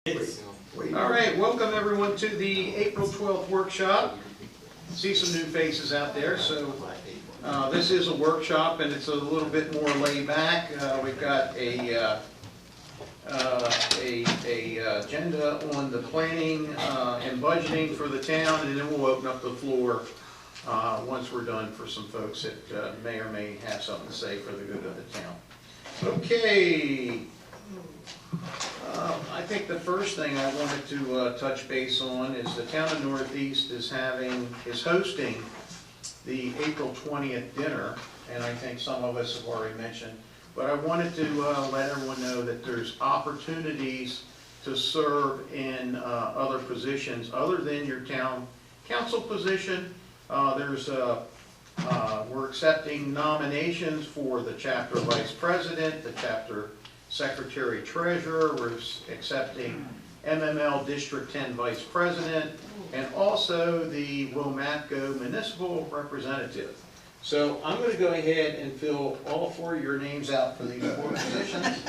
All right, welcome everyone to the April 12th workshop. See some new faces out there. So this is a workshop and it's a little bit more laid back. We've got a agenda on the planning and budgeting for the town, and then we'll open up the floor once we're done for some folks that may or may have something to say for the good of the town. Okay. I think the first thing I wanted to touch base on is the town of Northeast is hosting the April 20th dinner, and I think some of us have already mentioned, but I wanted to let everyone know that there's opportunities to serve in other positions other than your town council position. We're accepting nominations for the chapter vice president, the chapter secretary treasurer. We're accepting MML District 10 vice president, and also the Wilmatco municipal representative. So I'm going to go ahead and fill all four of your names out for these four positions,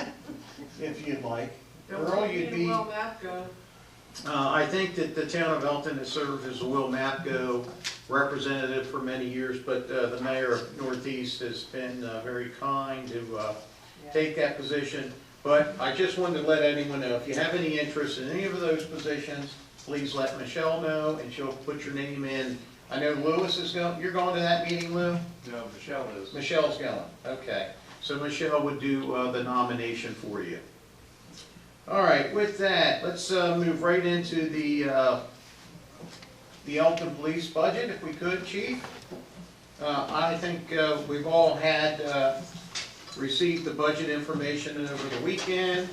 if you'd like. Earl, you'd be. I think that the town of Elkton has served as a Wilmatco representative for many years, but the mayor of Northeast has been very kind to take that position. But I just wanted to let anyone know, if you have any interest in any of those positions, please let Michelle know, and she'll put your name in. I know Lewis is going. You're going to that meeting, Lou? No, Michelle is. Michelle's going. Okay. So Michelle would do the nomination for you. All right. With that, let's move right into the Elkton Police budget, if we could, Chief. I think we've all had received the budget information over the weekend.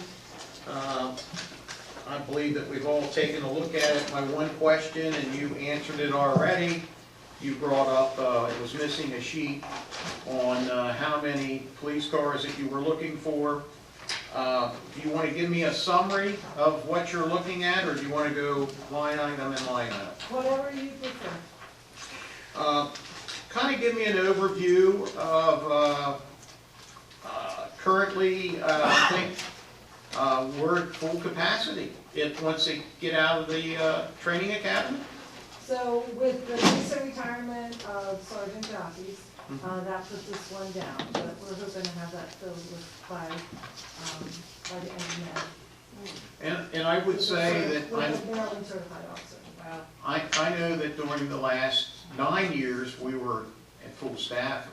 I believe that we've all taken a look at it. My one question, and you answered it already, you brought up it was missing a sheet on how many police cars that you were looking for. Do you want to give me a summary of what you're looking at, or do you want to go line item and line item? Whatever you prefer. Kind of give me an overview of currently, I think we're at full capacity once they get out of the training academy. So with the recent retirement of Sergeant Jockeys, that puts this one down, but we're hoping to have that filled with by the end of May. And I would say that Maryland certified officer. Wow. I know that during the last 9 years we were at full staff.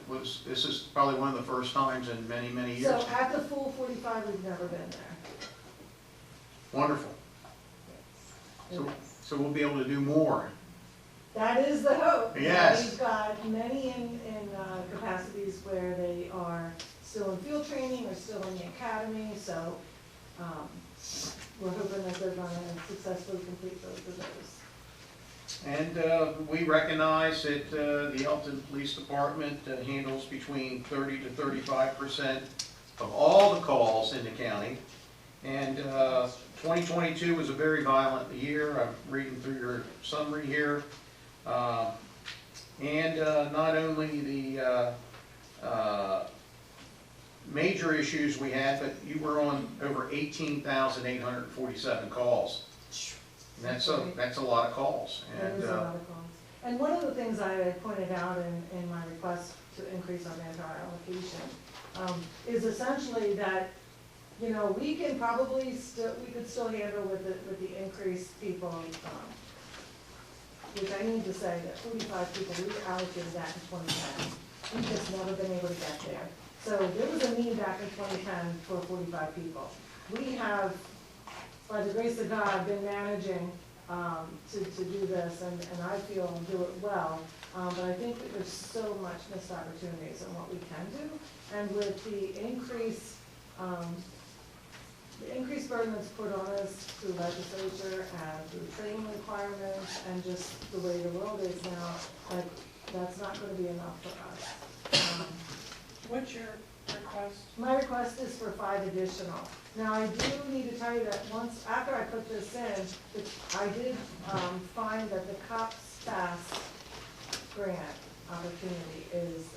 This is probably one of the first times in many, many years. So at the full 45, we've never been there. Wonderful. So we'll be able to do more. That is the hope. Yes. We've got many in capacities where they are still in field training or still in the academy, so we're hoping that they're going to successfully complete both of those. And we recognize that the Elkton Police Department handles between 30 to 35% of all the calls in the county. And 2022 was a very violent year. I'm reading through your summary here. And not only the major issues we had, but you were on over 18,847 calls. And that's a lot of calls. That is a lot of calls. And one of the things I pointed out in my request to increase our manpower allocation is essentially that, you know, we can probably we could still handle with the increased people. Which I need to say that 45 people, we allocated that in 2010. We've just never been able to get there. So there was a need back in 2010 for 45 people. We have, by the grace of God, been managing to do this, and I feel do it well. But I think that there's so much missed opportunities in what we can do. And with the increased burden that's put on us through legislature and through training requirements and just the way the world is now, like, that's not going to be enough for us. What's your request? My request is for 5 additional. Now, I do need to tell you that once, after I put this in, I did find that the COPS FAST grant opportunity is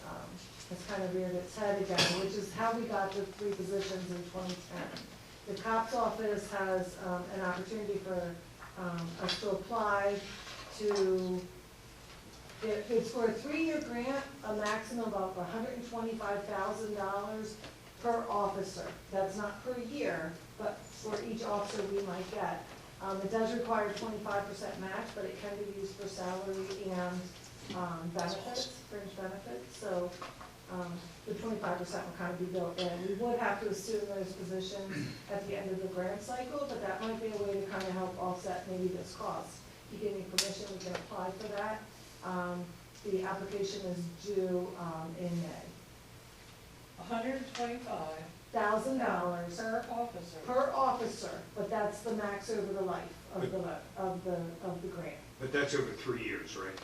it's kind of reared its head again, which is how we got the 3 positions in 2010. The COPS office has an opportunity for us to apply to, it's for a 3-year grant, a maximum of $125,000 per officer. That's not per year, but for each officer we might get. It does require 25% match, but it can be used for salary and benefits, fringe benefits. So the 25% will kind of be built in. We would have to assume those positions at the end of the grant cycle, but that might be a way to kind of help offset maybe this cost. If you give me permission, we can apply for that. The application is due in May. $125,000 $1,000 officer. per officer, but that's the max over the life of the grant. But that's over 3 years, right?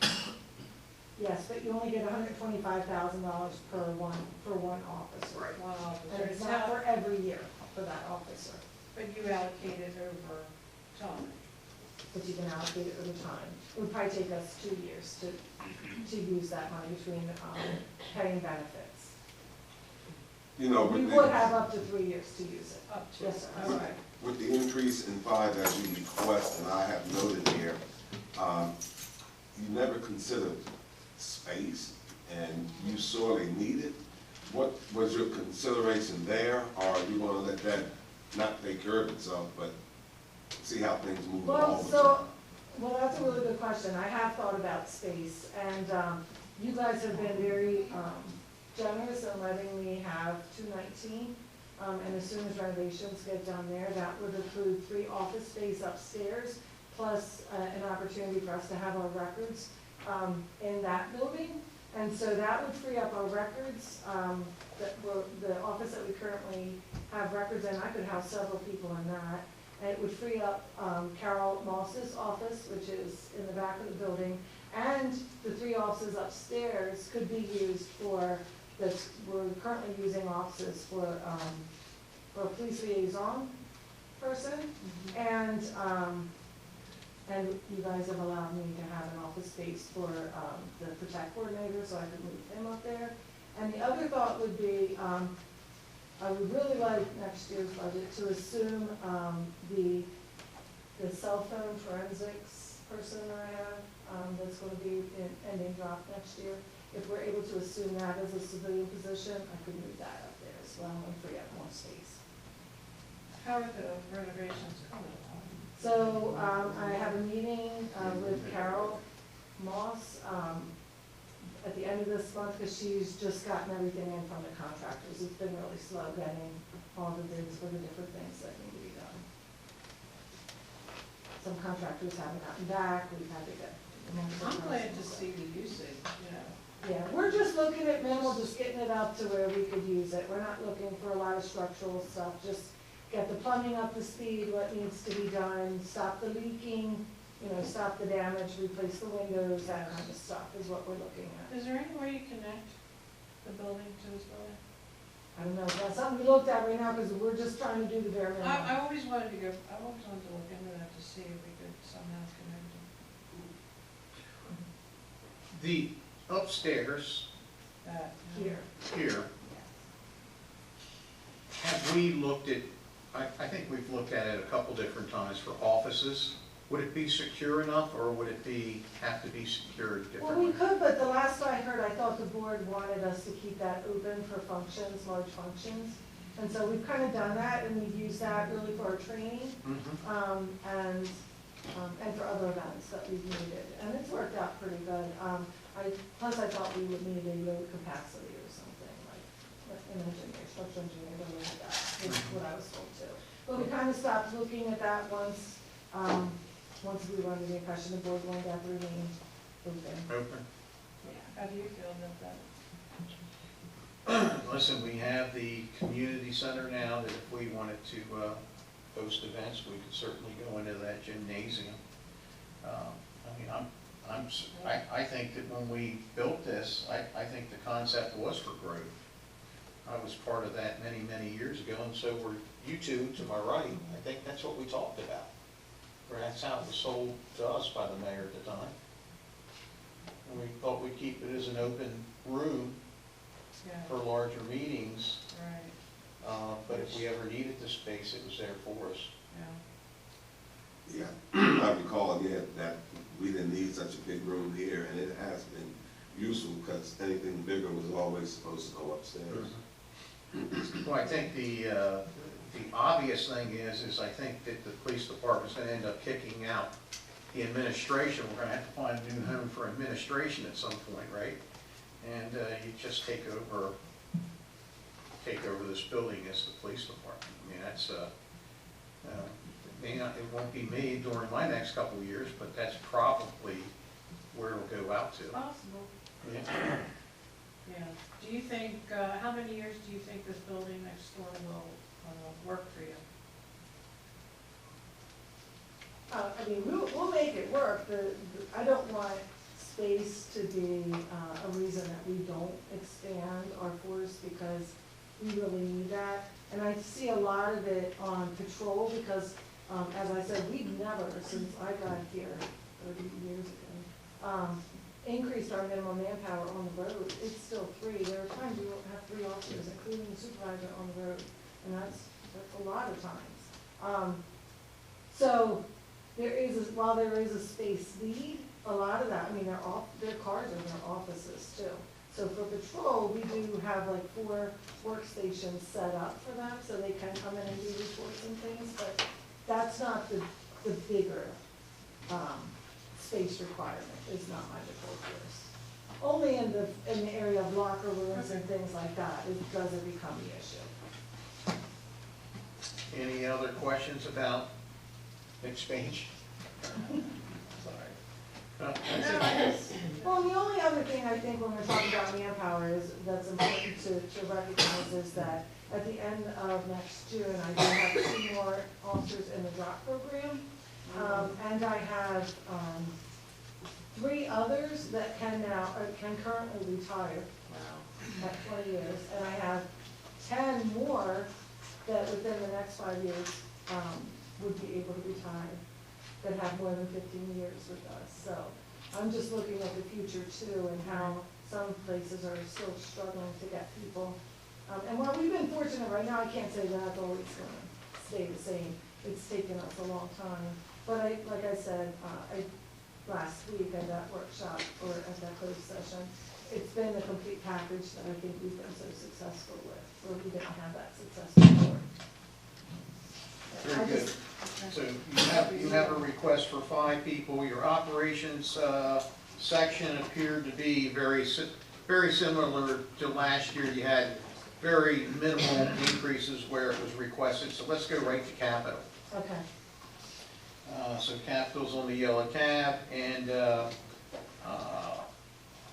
Yes, but you only get $125,000 per one officer. Right. One officer. And it's not for every year for that officer, But you allocate it over time. but you can allocate it over time. It would probably take us 2 years to use that money between paying benefits. You know, We with would the, have up to 3 years to use it. Up to. Yes, sir. Okay. with the increase in 5 that we request, and I have noted here, you never considered space, and you sorely need it. What was your consideration there, or are you gonna let that not take care of itself, but see how things move along? Well, that's a really good question. I have thought about space, and you guys have been very generous in letting me have 219. And as soon as renovations get done there, that would include 3 office space upstairs, plus an opportunity for us to have our records in that building. And so that would free up our records, the office that we currently have records in. I could house several people in that. And it would free up Carol Moss's office, which is in the back of the building. And the 3 offices upstairs could be used for, we're currently using offices for a police liaison person. And you guys have allowed me to have an office space for the protect coordinator, so I could move him up there. And the other thought would be, I would really like next year's budget to assume the cell phone forensics person that I have, that's going to be ending drop next year. If we're able to assume that as a civilian position, I could move that up there as well and free up more space. How are the renovations coming along? So I have a meeting with Carol Moss at the end of this month, because she's just gotten everything in from the contractors. It's been really slow getting all the bids for the different things that need to be done. Some contractors haven't gotten back, we've had to get. I'm glad to see the usage, you know. Yeah, we're just looking at minimal, just getting it up to where we could use it. We're not looking for a lot of structural stuff, just get the plumbing up to speed, what needs to be done, stop the leaking, stop the damage, replace the windows, that kind of stuff is what we're looking at. Is there any way you connect the building to this building? I don't know, that's something we looked at right now, because we're just trying to do the bare minimum. I always wanted to look into that to see if we could somehow connect them. The upstairs That, Here. here, have we looked at, I think we've looked at it a couple different times for offices. Would it be secure enough, or would it have to be secured Well, we differently? could, but the last I heard, I thought the board wanted us to keep that open for functions, large functions. And so we've kind of done that, and we've used that really for our training, Mhm. and for other events that we've needed. And it's worked out pretty good. Plus I thought we would need a load capacity or something, like an engineer, structural engineer, something like that, is what I was told too. But we kind of stopped looking at that once we were under the impression the board wanted that to remain open. Open. how do you feel about that? Listen, we have the community center now, that if we wanted to host events, we could certainly go into that gymnasium. I think that when we built this, I think the concept was for growth. I was part of that many, many years ago, and so were you two to my right. I think that's what we talked about. Or that's how it was sold to us by the mayor at the time. And we thought we'd keep it as an open room Yeah, for larger meetings. right. But if we ever needed the space, it was there for us. Yeah. Yeah, I recall, yeah, that we didn't need such a big room here, and it has been useful, because anything bigger was always supposed to go upstairs. Well, I think the obvious thing is I think that the police department's gonna end up kicking out the administration. We're gonna have to find a new home for administration at some point, right? And you just take over this building as the police department. I mean, that's, it won't be me during my next couple of years, but that's probably where it'll go out to. Possible, Yeah. yeah. Do you think, how many years do you think this building next door will work for you? I mean, we'll make it work. I don't want space to be a reason that we don't expand our force, because we really need that. And I see a lot of it on patrol, because, as I said, we've never, since I got here 30 years ago, increased our minimum manpower on the road. It's still 3. There are times we don't have 3 officers, including the supervisor on the road, and that's a lot of times. So while there is a space need, a lot of that, I mean, their cars are their offices too. So for patrol, we do have like 4 workstations set up for them, so they can come in and do reports and things, but that's not the bigger, space requirement, is not my patrol force. Only in the area of locker rooms and things like that, does it become the issue. Any other questions about expansion? Sorry. Well, the only other thing I think when we're talking about manpower is, that's important to recognize, is that at the end of next June, I do have 2 more officers in the drop program. And I have 3 others that can currently retire at 20 years. And I have 10 more that within the next 5 years would be able to retire, that have more than 15 years with us. So I'm just looking at the future too, and how some places are still struggling to get people. And while we've been fortunate right now, I can't say that's always going to stay the same. It's taken us a long time. But like I said, last week at that workshop, or at that closed session, it's been a complete package that I think we've been so successful with, where we didn't have that success before. Very good. So you have a request for 5 people. Your operations section appeared to be very similar to last year. You had very minimal increases where it was requested. So let's go right to capital. Okay. So capital's on the yellow tab, and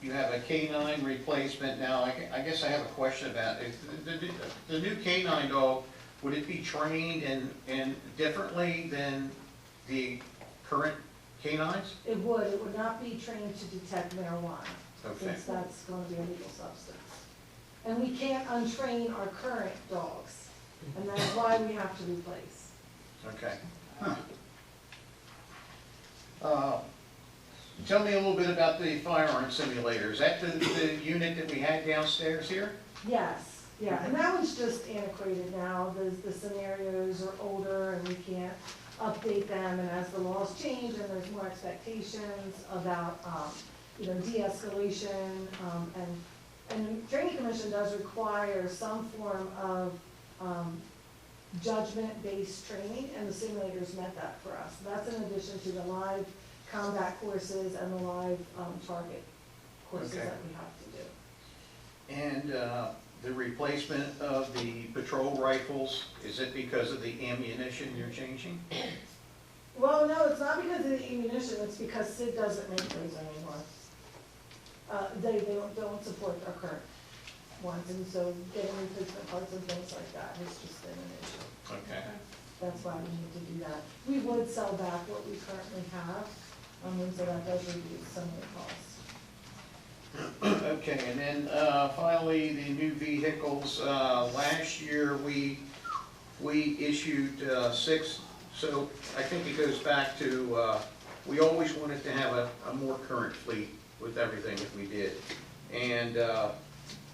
you have a K9 replacement. Now, I guess I have a question about it. The new K9 dog, would it be trained and differently than the current K9s? It would not be trained to detect marijuana, Okay. since that's going to be a legal substance. And we can't untrain our current dogs, and that's why we have to replace. Okay. Tell me a little bit about the firearm simulator. Is that the unit that we had downstairs here? Yes, yeah, and that one's just antiquated now. The scenarios are older and we can't update them, and as the laws change and there's more expectations about, de-escalation, and the Training Commission does require some form of judgment-based training, and the simulators met that for us. That's in addition to the live combat courses and the live target courses Okay. that we have to do. And the replacement of the patrol rifles, is it because of the ammunition you're changing? Well, no, it's not because of the ammunition, it's because SID doesn't make those anymore. They don't support our current ones, and so getting replacement parts and things like that has just been an issue. Okay. That's why we need to do that. We would sell back what we currently have, and so that does reduce some of the costs. Okay, and then finally, the new vehicles. Last year, we issued 6, so I think it goes back to, we always wanted to have a more current fleet with everything that we did. And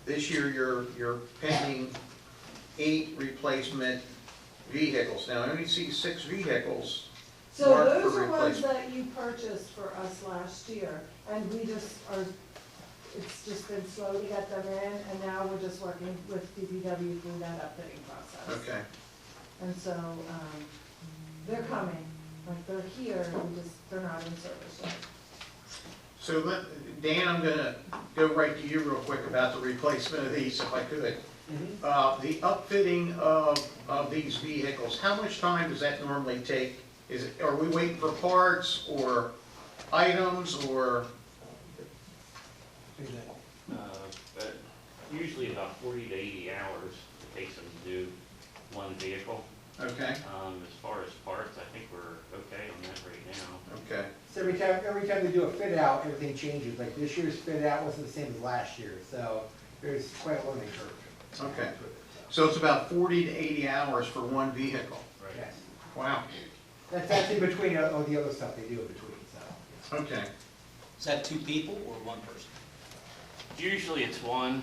this year, you're pending 8 replacement vehicles. Now, I only see 6 vehicles. So Mark those for are ones replacement. that you purchased for us last year, and we just are, it's just been slow to get them in, and now we're just working with DPW through that upfitting process. Okay. And so, they're coming, like, they're here, they're not in service yet. So, Dan, I'm gonna go right to you real quick about the replacement of these, if I could. The upfitting of these vehicles, how much time does that normally take? Are we waiting for parts or items or? But usually about 40 to 80 hours it takes them to do one vehicle. Okay, As far as parts, I think we're okay on that right now. okay. So every time they do a fit out, everything changes. Like this year's fit out wasn't the same as last year, so there's quite a learning curve. Okay. So it's about 40 to 80 hours for one vehicle. Right. Yes. Wow, That's in between all the other stuff they do in between, so. okay. Is that 2 people or 1 person? Usually it's one.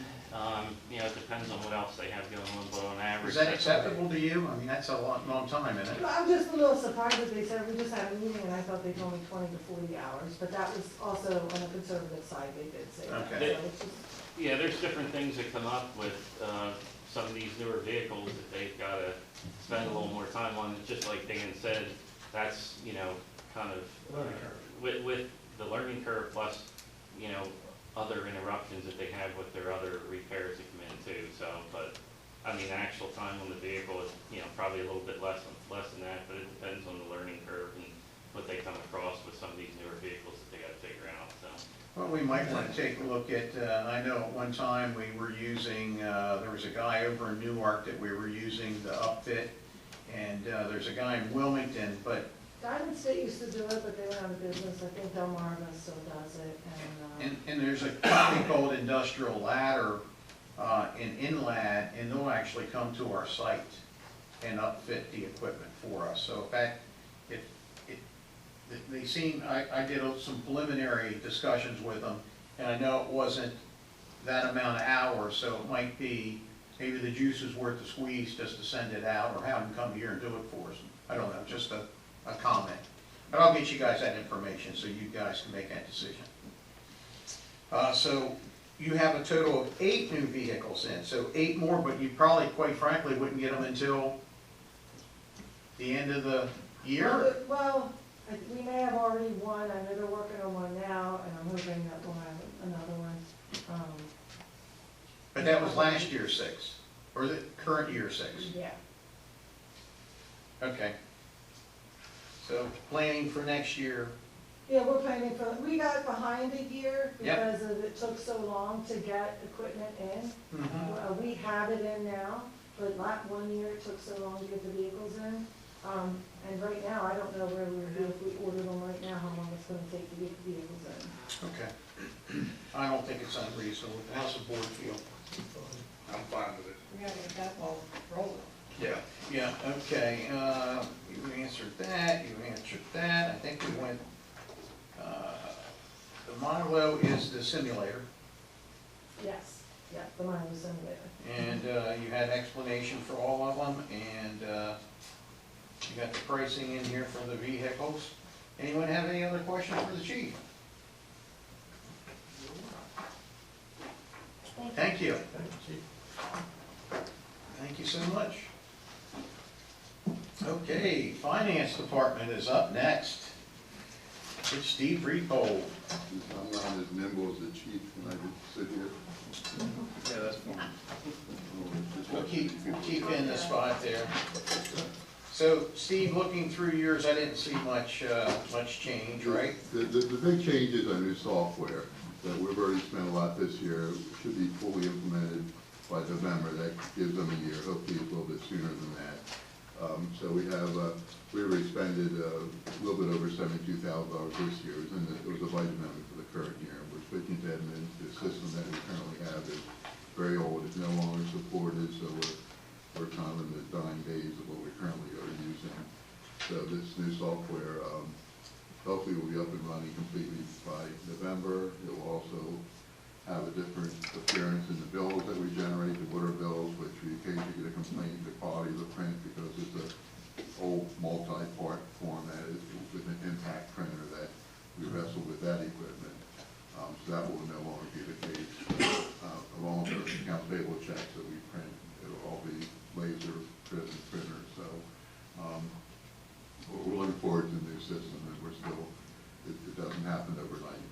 It depends on what else they have going on, but on average. Is that that's- acceptable to you? I mean, that's a long time, isn't it? Well, I'm just a little surprised that they said, we just had a meeting, and I thought they told me 20 to 40 hours, but that was also on the conservative side, they did say that. Okay. So it's just, Yeah, there's different things that come up with some of these newer vehicles that they've got to spend a little more time on. It's just like Dan said, that's, kind of Learning curve. with the learning curve plus, other interruptions that they have with their other repairs that come in too. So, but I mean, actual time on the vehicle is, probably a little bit less than that, but it depends on the learning curve and what they come across with some of these newer vehicles that they got to figure out. So. Well, we might want to take a look at, I know at one time we were using, there was a guy over in Newark that we were using the upfit, and there's a guy in Wilmington, but, Diamond State used to do it, but they went out of business, I think Delmarva still does it, and there's a company called Industrial Ladder in Inlad, and they'll actually come to our site and upfit the equipment for us. So in fact, they seem, I did some preliminary discussions with them, and I know it wasn't that amount of hours, so it might be, maybe the juice is worth the squeeze just to send it out, or have them come here and do it for us. I don't know, just a comment. But I'll get you guys that information, so you guys can make that decision. So you have a total of 8 new vehicles in, so 8 more, but you probably, quite frankly, wouldn't get them until the end of the year? Well, we may have already one, I know they're working on one now, and I'm hoping that we'll have another one. But that was last year's 6, or the current year 6? Yeah, Okay. So planning for next year, yeah, we're planning for, we got behind a year Yep. because it took so long to get equipment in. Mhm. We have it in now, but one year it took so long to get the vehicles in. And right now, I don't know where we would be if we ordered them right now, how long it's gonna take to get the vehicles in. Okay. I don't think it's unreasonable. How's the board feel? I'm fine with it. We gotta get that ball rolling. Yeah. Yeah, okay, you answered that, you answered that, I think we went, the Milo is the simulator, Yes, yeah, the mine was simulator. and, you had explanation for all of them, and, you got the pricing in here for the vehicles. Anyone have any other questions for the chief? Thank you. Thank you so much. Okay, Finance Department is up next. It's Steve Repold. I'm not as nimble as the chief, and I just sit here. Yeah, that's fine. We'll keep in the spot there. So, Steve, looking through yours, I didn't see much change, right? The big change is our new software, that we've already spent a lot this year, should be fully implemented by November. That gives them a year, hopefully it's a little bit sooner than that. So we already expended a little bit over $72,000 this year. It was a budget amendment for the current year. We're switching to admin. The system that we currently have is very old. It's no longer supported, so we're kind of in the dying days of what we currently are using. So this new software, hopefully will be up and running completely by November. It will also have a different appearance in the bills that we generate, the water bills, which we occasionally get a complaint, the quality of the print, because it's a old multi-part format with an impact printer that we wrestle with that equipment. So that will no longer be the case. Along with the accounts payable checks that we print, it'll all be laser driven printers. So we're looking forward to the new system, and we're still, it doesn't happen overnight.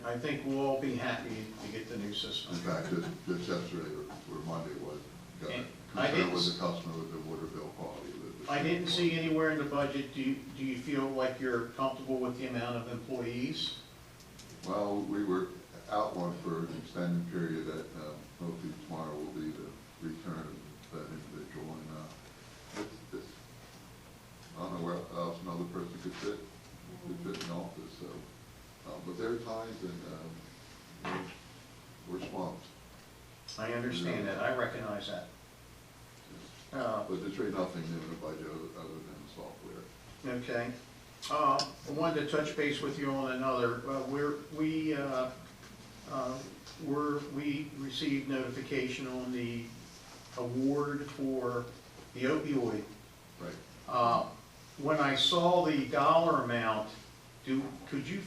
I think we'll all be happy to get the new system. In fact, just yesterday or Monday was, got And I concerned didn't with the customer with the water bill quality. I didn't see anywhere in the budget, do you feel like you're comfortable with the amount of employees? Well, we were out one for an extended period that hopefully tomorrow will be the return of that individual. And it's, I don't know where else another person could fit in the office. So, but there are times and we're swamped. I understand that, I recognize that. But there's really nothing new in the budget other than software. Okay. I wanted to touch base with you on another. We received notification on the award for the opioid. Right. When I saw the dollar amount, could you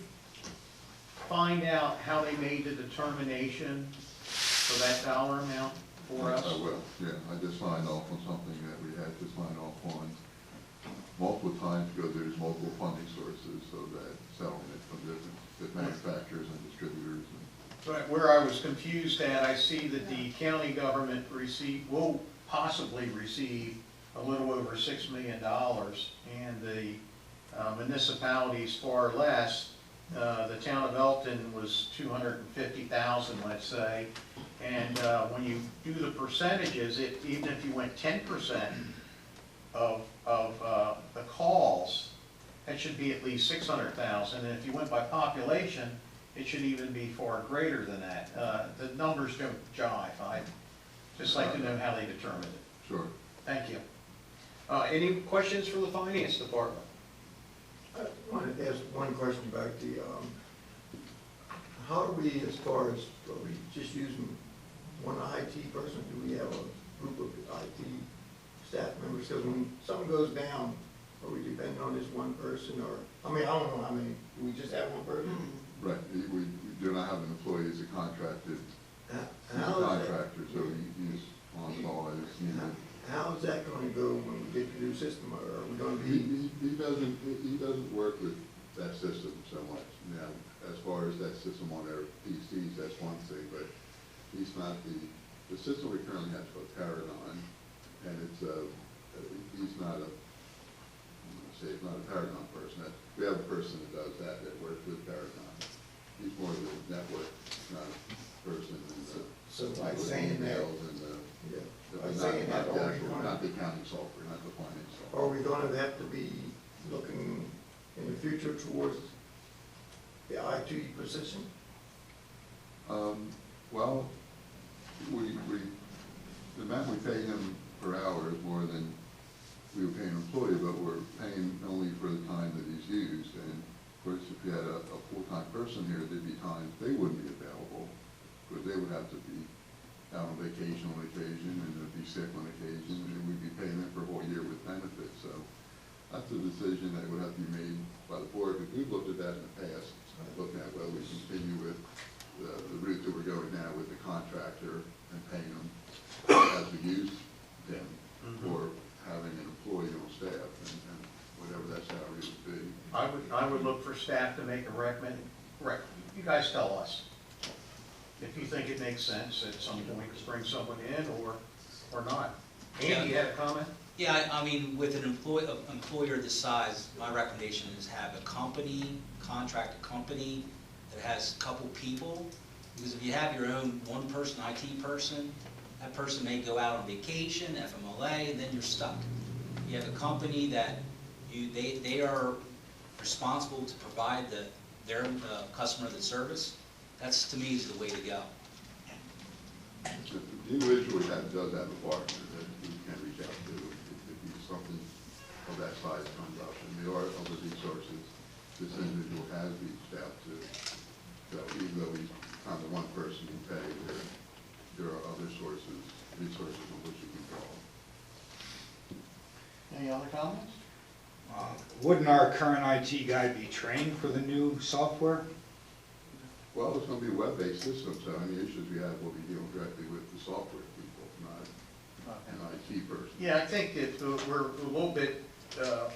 find out how they made the determination for that dollar amount for us? I will, yeah. I just signed off on something that we had to sign off on multiple times because there's multiple funding sources, so that settlement from different manufacturers and distributors. But where I was confused at, I see that the county government will possibly receive a little over $6 million, and the municipalities far less. The town of Elkton was $250,000, let's say, and when you do the percentages, even if you went 10% of the calls, that should be at least $600,000, and if you went by population, it should even be far greater than that. The numbers don't jive. I'd just like to know how they determined it. Sure. Thank you. Any questions for the finance department? I wanted to ask one question about the, how do we, as far as, are we just using one IT person? Do we have a group of IT staff members? Because when something goes down, are we depending on this one person, or, I mean, I don't know how many, do we just have one person? Right. We do not have an employee as a contracted contractor, so he's on call as needed. How is that going to go when we get the new system? Are we going to be? He doesn't work with that system so much. Now, as far as that system on their PCs, that's one thing, but he's not the system we currently have is called Paragon, and it's he's not a, he's not a Paragon person. We have a person that does that works with Paragon. He's more of a network kind of person than So by saying that, yeah. By saying that, not the accounting software, not the finance software. Are we going to have to be looking in the future towards the IT position? Well, the amount we pay him per hour is more than we would pay an employee, but we're paying only for the time that he's used. And of course, if you had a full-time person here, there'd be times they wouldn't be available because they would have to be out on vacation, and they'd be sick on occasion, and we'd be paying them for a whole year with benefits. So that's a decision that would have to be made by the board, but we've looked at that in the past, looking at whether we continue with the route that we're going now with the contractor and paying them as we use them, or having an employee on staff, and whatever that salary would be. I would look for staff to make a recommend. You guys tell us if you think it makes sense at some point to bring someone in or not. Andy, you had a comment? Yeah, I mean, with an employer this size, my recommendation is have a company, contract a company that has a couple people, because if you have your own one person, IT person, that person may go out on vacation, FMLA, and then you're stuck. You have a company that they are responsible to provide their customer the service. That's, to me, is the way to go. The individual does have a partner that we can reach out to if something of that size comes up. And there are other resources this individual has reached out to. So even though he's kind of one person can pay. There are other resources on which you can draw. Any other comments? Wouldn't our current IT guy be trained for the new software? Well, it's gonna be a web-based system, so any issues we have will be dealing directly with the software people, not an IT person. Yeah, I think that we're a little bit, Yeah,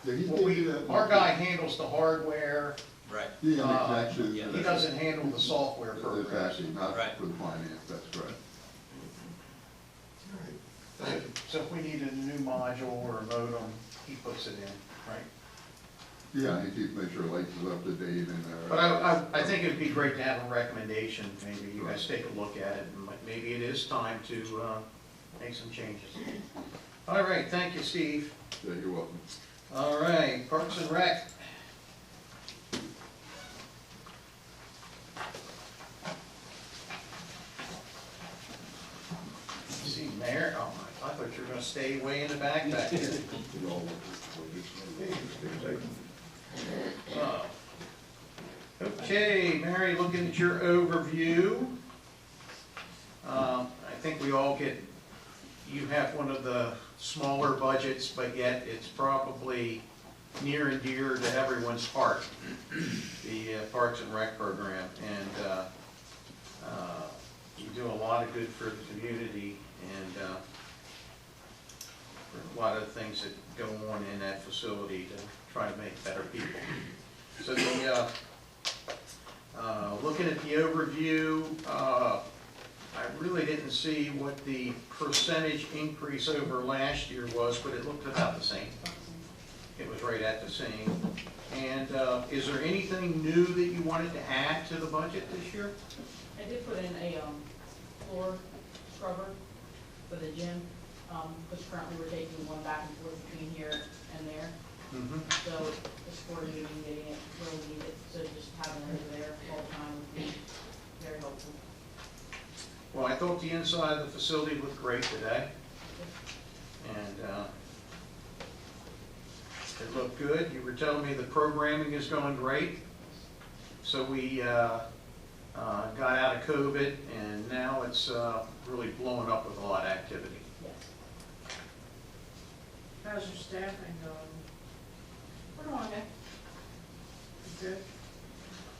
he's well, gonna do that. our guy handles the hardware, Right. Yeah, and the connections. yeah. he doesn't handle the software programs. Exactly, not Right. for the finance, that's correct. All right, thank you. So if we needed a new module or a modem, he puts it in, right? Yeah, he keeps, make sure lights is up to date and. But I think it'd be great to have a recommendation, maybe you guys take a look at it, and maybe it is time to make some changes. All right, thank you, Steve. Yeah, you're welcome. All right, Parks and Rec. See, Mayor, oh, I thought you were gonna stay way in the back here. Oh. Okay, Mary, looking at your overview, I think we all get, you have one of the smaller budgets, but yet it's probably near and dear to everyone's heart, the Parks and Rec program. And you do a lot of good for the community and for a lot of things that go on in that facility to try to make better people. So the, looking at the overview, I really didn't see what the percentage increase over last year was, but it looked about the same. It was right at the same. And is there anything new that you wanted to add to the budget this year? I did put in a floor scrubber for the gym, because currently we're taking one back and forth between here and there. Mm-hmm. So the sport is even getting it where we need it, so just having it over there all the time would be very helpful. Well, I thought the inside of the facility looked great today. And it looked good. You were telling me the programming is going great. So we got out of COVID, and now it's really blowing up with a lot of activity. Yes. How's your staffing going? We're on it. Good.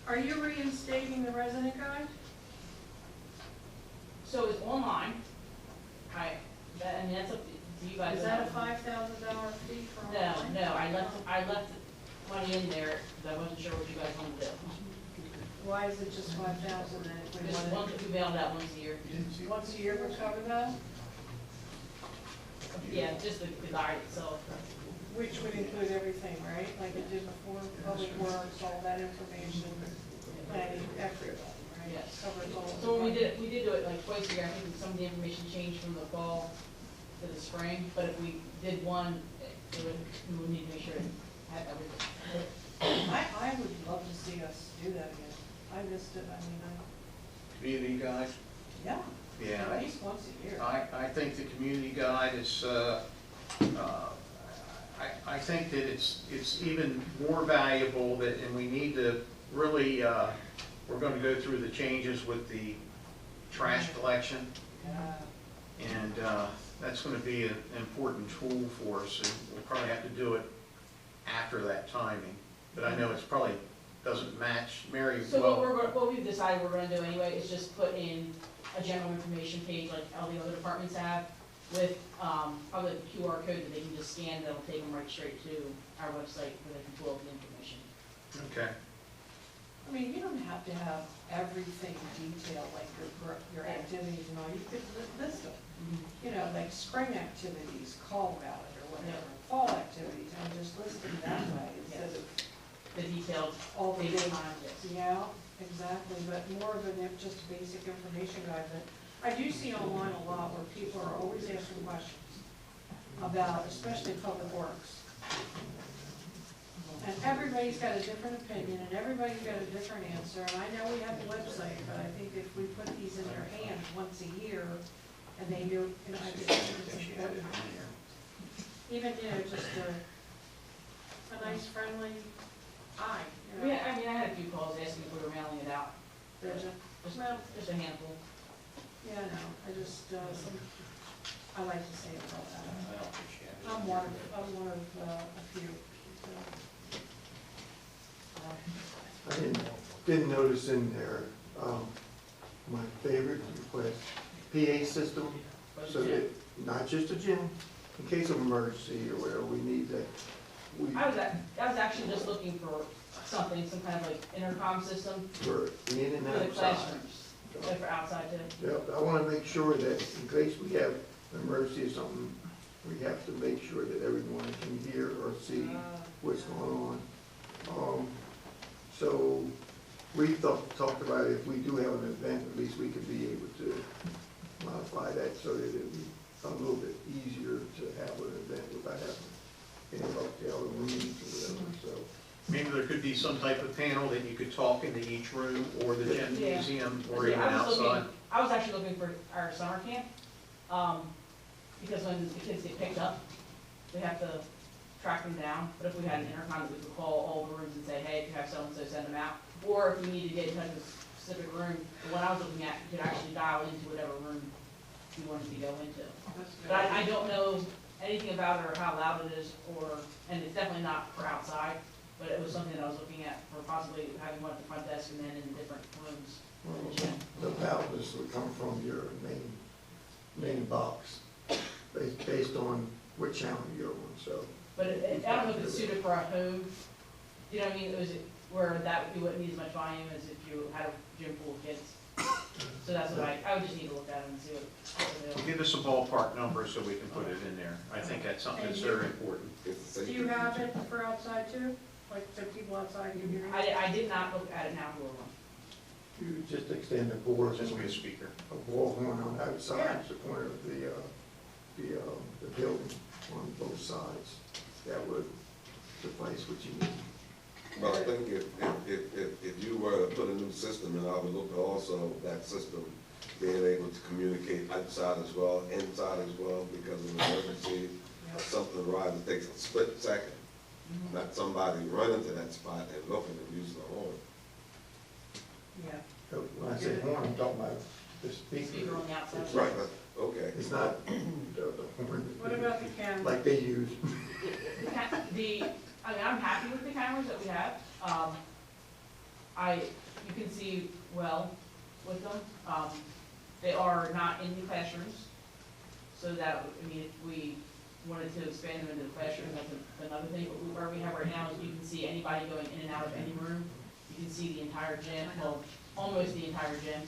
Are you reinstating the resident guide? So it's online. I mean, that's up to you guys. Is that a $5,000 fee for No, online? no, I left money in there, because I wasn't sure what you guys wanted to do. Why is it just 5,000 then? If we Just wanted- once, we bailed out once a year. Once a year we cover that? Yeah, just the guide itself. Which would include everything, right? Like it did before, public works, all that information, planning, everything, right? Yes. Covers all. So when we did do it like twice a year, I think some of the information changed from the fall to the spring, but if we did one, we would need to make sure it had everything. I would love to see us do that again. I missed it, I mean, Community guide? yeah, Yeah. at least once a year. I think the community guide is, I think that it's even more valuable that, and we need to really, we're gonna go through the changes with the trash collection. And that's gonna be an important tool for us, and we'll probably have to do it after that timing. But I know it's probably doesn't match Mary So well. what we've decided we're gonna do anyway is just put in a general information page like all the other departments have with, probably a QR code that they can just scan, that'll take them right straight to our website where they can pull up the information. Okay. I mean, you don't have to have everything detailed, like your activities and all, you could list them. You know, like spring activities, call ballot or whatever, fall activities, and just list them that way instead of The detailed, all the dates, big. times, yes. Yeah, exactly, but more of an, just basic information guide, but I do see online a lot where people are always asking questions about, especially public works. And everybody's got a different opinion, and everybody's got a different answer, and I know we have a website, but I think if we put these in their hands once a year, and they do, you know, I just think it's important. Even, you know, just a nice friendly hi, you know. Yeah, I mean, I had a few calls asking if we were mailing it out. There's a, just a handful. Yeah, no, I just, I like to say it all that. I'm one of a few. So. I didn't notice in there, my favorite request, PA system, so that, not just a gym, in case of emergency or whatever, we need that. I was actually just looking for something, some kind of like intercom system For in and for the outside. classrooms, like for outside too. Yep, I wanna make sure that in case we have an emergency or something, we have to make sure that everyone can hear or see what's going on. So, we talked about if we do have an event, at least we could be able to modify that so that it'd be a little bit easier to have an event without having to interrupt the other rooms or whatever, so. Maybe there could be some type of panel that you could talk into each room, or the Yeah. gymnasium, or See, even outside. I was actually looking for our summer camp, because when the kids get picked up, we have to track them down. But if we had an intercom, that we could call all the rooms and say, hey, if you have so-and-so, send them out. Or if we need to get in touch with a specific room, the one I was looking at, you could actually dial into whatever room you wanted to go into. But I don't know anything about it or how loud it is, and it's definitely not for outside, but it was something that I was looking at for possibly having one at the front desk and then in different rooms. The loudness would come from your main box, based on what channel you're on, so. But I don't know if it's suited for a home, you know what I mean, where you wouldn't need as much volume as if you had a gym full of kids. So that's what I would just need to look at it and see what Well, give us a ballpark number so we can put it in there. I think that's something that's very important. Do you have it for outside too? Like so people outside can hear you? I did not look at it now, Laura. You just extend the board, Just be a speaker. a wall horn on the outside, the corner of the building on both sides. That would suffice what you need. But I think if you were to put a new system in, I would look at also that system being able to communicate outside as well, inside as well, because of an emergency, or something arrives, it takes a split second. Not somebody running to that spot and looking and using the horn. Yeah. So when I say horn, I'm talking about the speaker. Speaker on the outside. Right, okay. It's not the horn. What about the camera? Like they use. I mean, I'm happy with the cameras that we have. You can see well with them. They are not in the classrooms, so that, I mean, if we wanted to expand them into the classroom, that's another thing. But where we have right now is you can see anybody going in and out of any room. You can see the entire gym, well, almost the entire gym.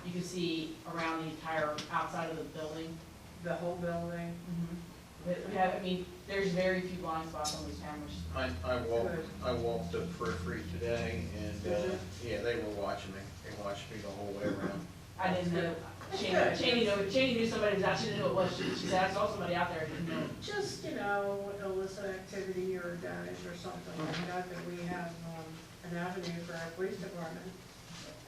You can see around the entire outside of the building. The whole building? But we have, I mean, there's very few blind spots on these cameras. I walked the periphery today, and, yeah, they were watching me. They watched me the whole way around. I didn't know. Cheney knew somebody was out. She didn't know what it was. She said, I saw somebody out there. I didn't know. Just, illicit activity or damage or something like that that we have an avenue for our police department.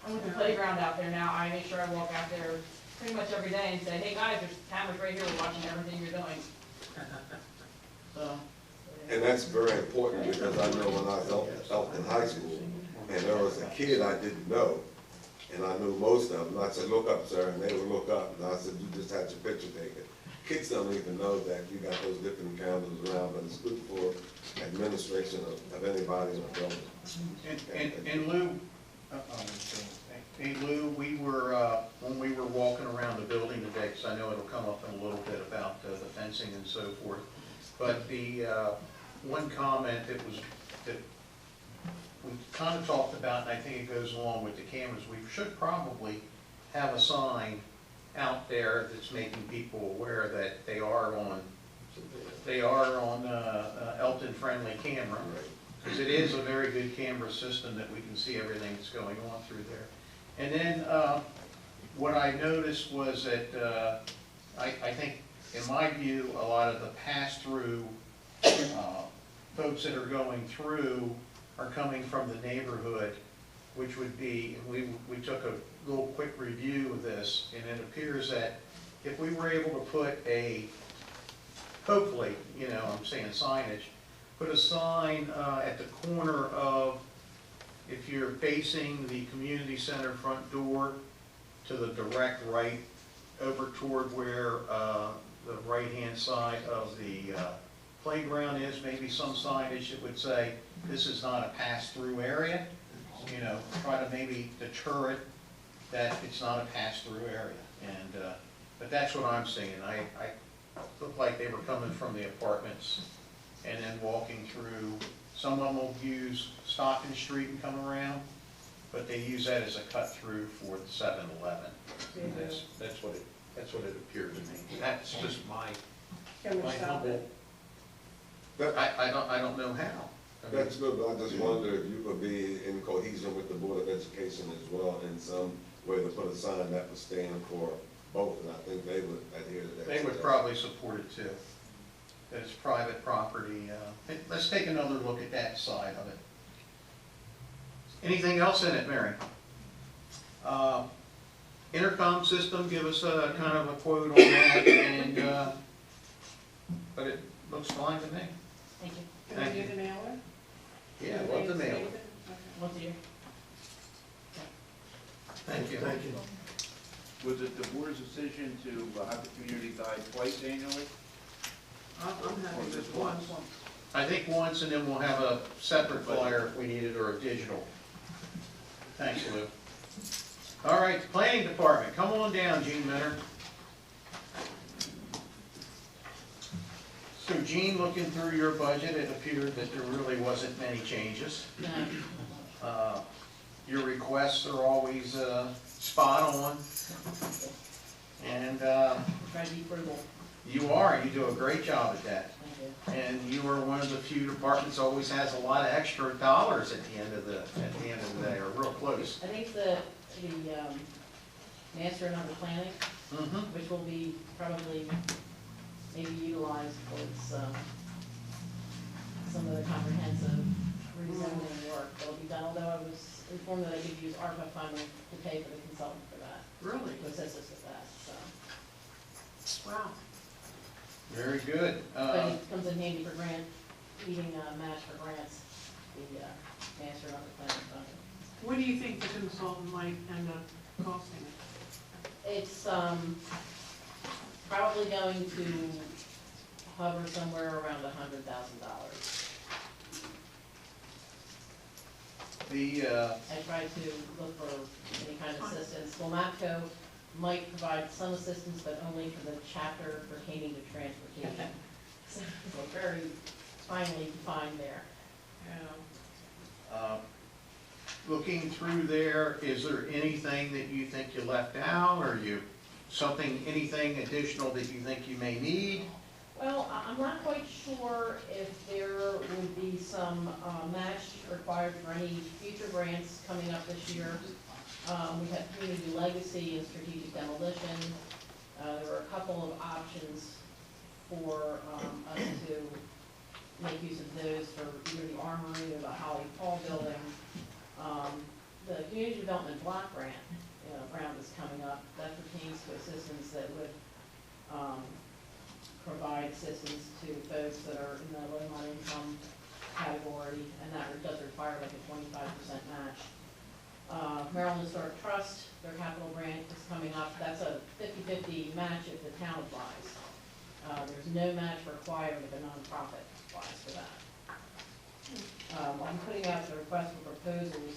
I'm with the playground out there now. I make sure I walk out there pretty much every day and say, hey guys, there's cameras right here. We're watching everything you're doing. So. And that's very important, because I know when I was out in high school, and there was a kid I didn't know, and I knew most of them, and I said, look up, sir, and they would look up, and I said, you just had your picture taken. Kids don't even know that you got those different cameras around, but it's good for administration of anybody in the building. And Lou, hey Lou, when we were walking around the building today, because I know it'll come up in a little bit about the fencing and so forth, but the one comment that we kind of talked about, and I think it goes along with the cameras, we should probably have a sign out there that's making people aware that they are on Elkton friendly camera. Because it is a very good camera system that we can see everything that's going on through there. And then what I noticed was that I think, in my view, a lot of the pass-through folks that are going through are coming from the neighborhood, which would be, we took a little quick review of this, and it appears that if we were able to put hopefully, I'm saying signage, put a sign at the corner of, if you're facing the community center front door, to the direct right, over toward where the right-hand side of the playground is, maybe some signage that would say, this is not a pass-through area. You know, try to maybe deter it, that it's not a pass-through area. And, but that's what I'm seeing. I looked like they were coming from the apartments and then walking through. Some of them will use Stockton Street and come around, but they use that as a cut-through for the 7-Eleven. That's what it appeared to me. That's just my Can we stop humble. it? That, I don't know how. I mean, that's good, but I just wonder if you could be in cohesion with the Board of Education as well in some way to put a sign that would stand for both, and I think they would adhere to that. They would probably support it too, that it's private property. Let's take another look at that side of it. Anything else in it, Mary? Intercom system, give us a kind of a quote on that, and, but it looks fine to me. Thank you. Can I Thank do you. the mailer? Yeah, love the mail. Okay. Once a year. Thank you. Thank you. Was it the board's decision to have the community guide twice annually? I'm happy Or with just one. once? I think once, and then we'll have a separate flyer if we need it, or a digital. Thanks, Lou. All right, the planning department, come on down, Gene Minner. So Gene, looking through your budget, it appeared that there really wasn't many changes. No, Your requests are always spot on, and try to be frugal. you are, you do a great job at that. Thank you. And you are one of the few departments always has a lot of extra dollars at the end of the day, or real close. I think the master and other planning, Mm-hmm. which will be probably maybe utilized towards some of the comprehensive rezoning work that will be done, although I was informed that I could use ARPA funding to pay for the consultant for that, Really? to assist us with that, so. Wow. Very good. But it comes in handy for grant, needing a match for grants, the master and other planning funding. What do you think the consultant might end up costing? It's probably going to hover somewhere around $100,000. I tried to look for any kind of assistance. Wilmotco might provide some assistance, but only for the chapter pertaining to transportation. So it's very finely defined there. Yeah. Looking through there, is there anything that you think you left out, or anything additional that you think you may need? Well, I'm not quite sure if there would be some match required for any future grants coming up this year. We have community legacy and strategic demolition. There were a couple of options for us to make use of those for either the armory or the Holly Hall building. The community development block grant round is coming up. That pertains to assistance that would provide assistance to folks that are in the low middle income category, and that does require like a 25% match. Maryland Historic Trust, their capital grant is coming up. That's a 50-50 match if the town applies. There's no match required if a nonprofit applies for that. I'm putting out the request for proposals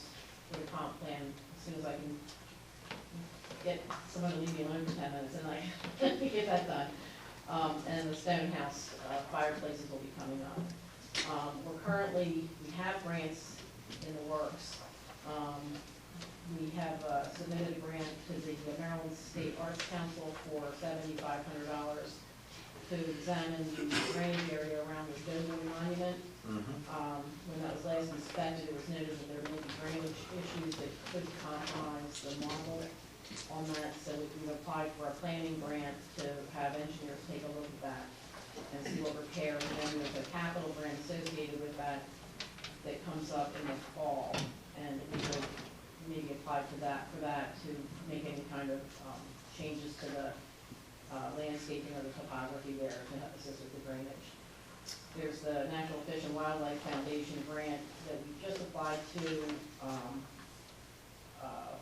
for the comp plan as soon as I can get someone to leave me alone for 10 minutes and I can get that done. And the Stonehouse fireplaces will be coming up. We have grants in the works. We have submitted a grant to the Maryland State Arts Council for $7,500 to examine the drainage area around the Dover Monument. When that was last inspected, it was noted that there may be drainage issues that could compromise the marble on that, so we applied for a planning grant to have engineers take a look at that and see what repair, and then there's a capital grant associated with that that comes up in the fall, and we could maybe apply for that to make any kind of changes to the landscaping or the topography there to help assist with the drainage. There's the National Fish and Wildlife Foundation grant that we just applied to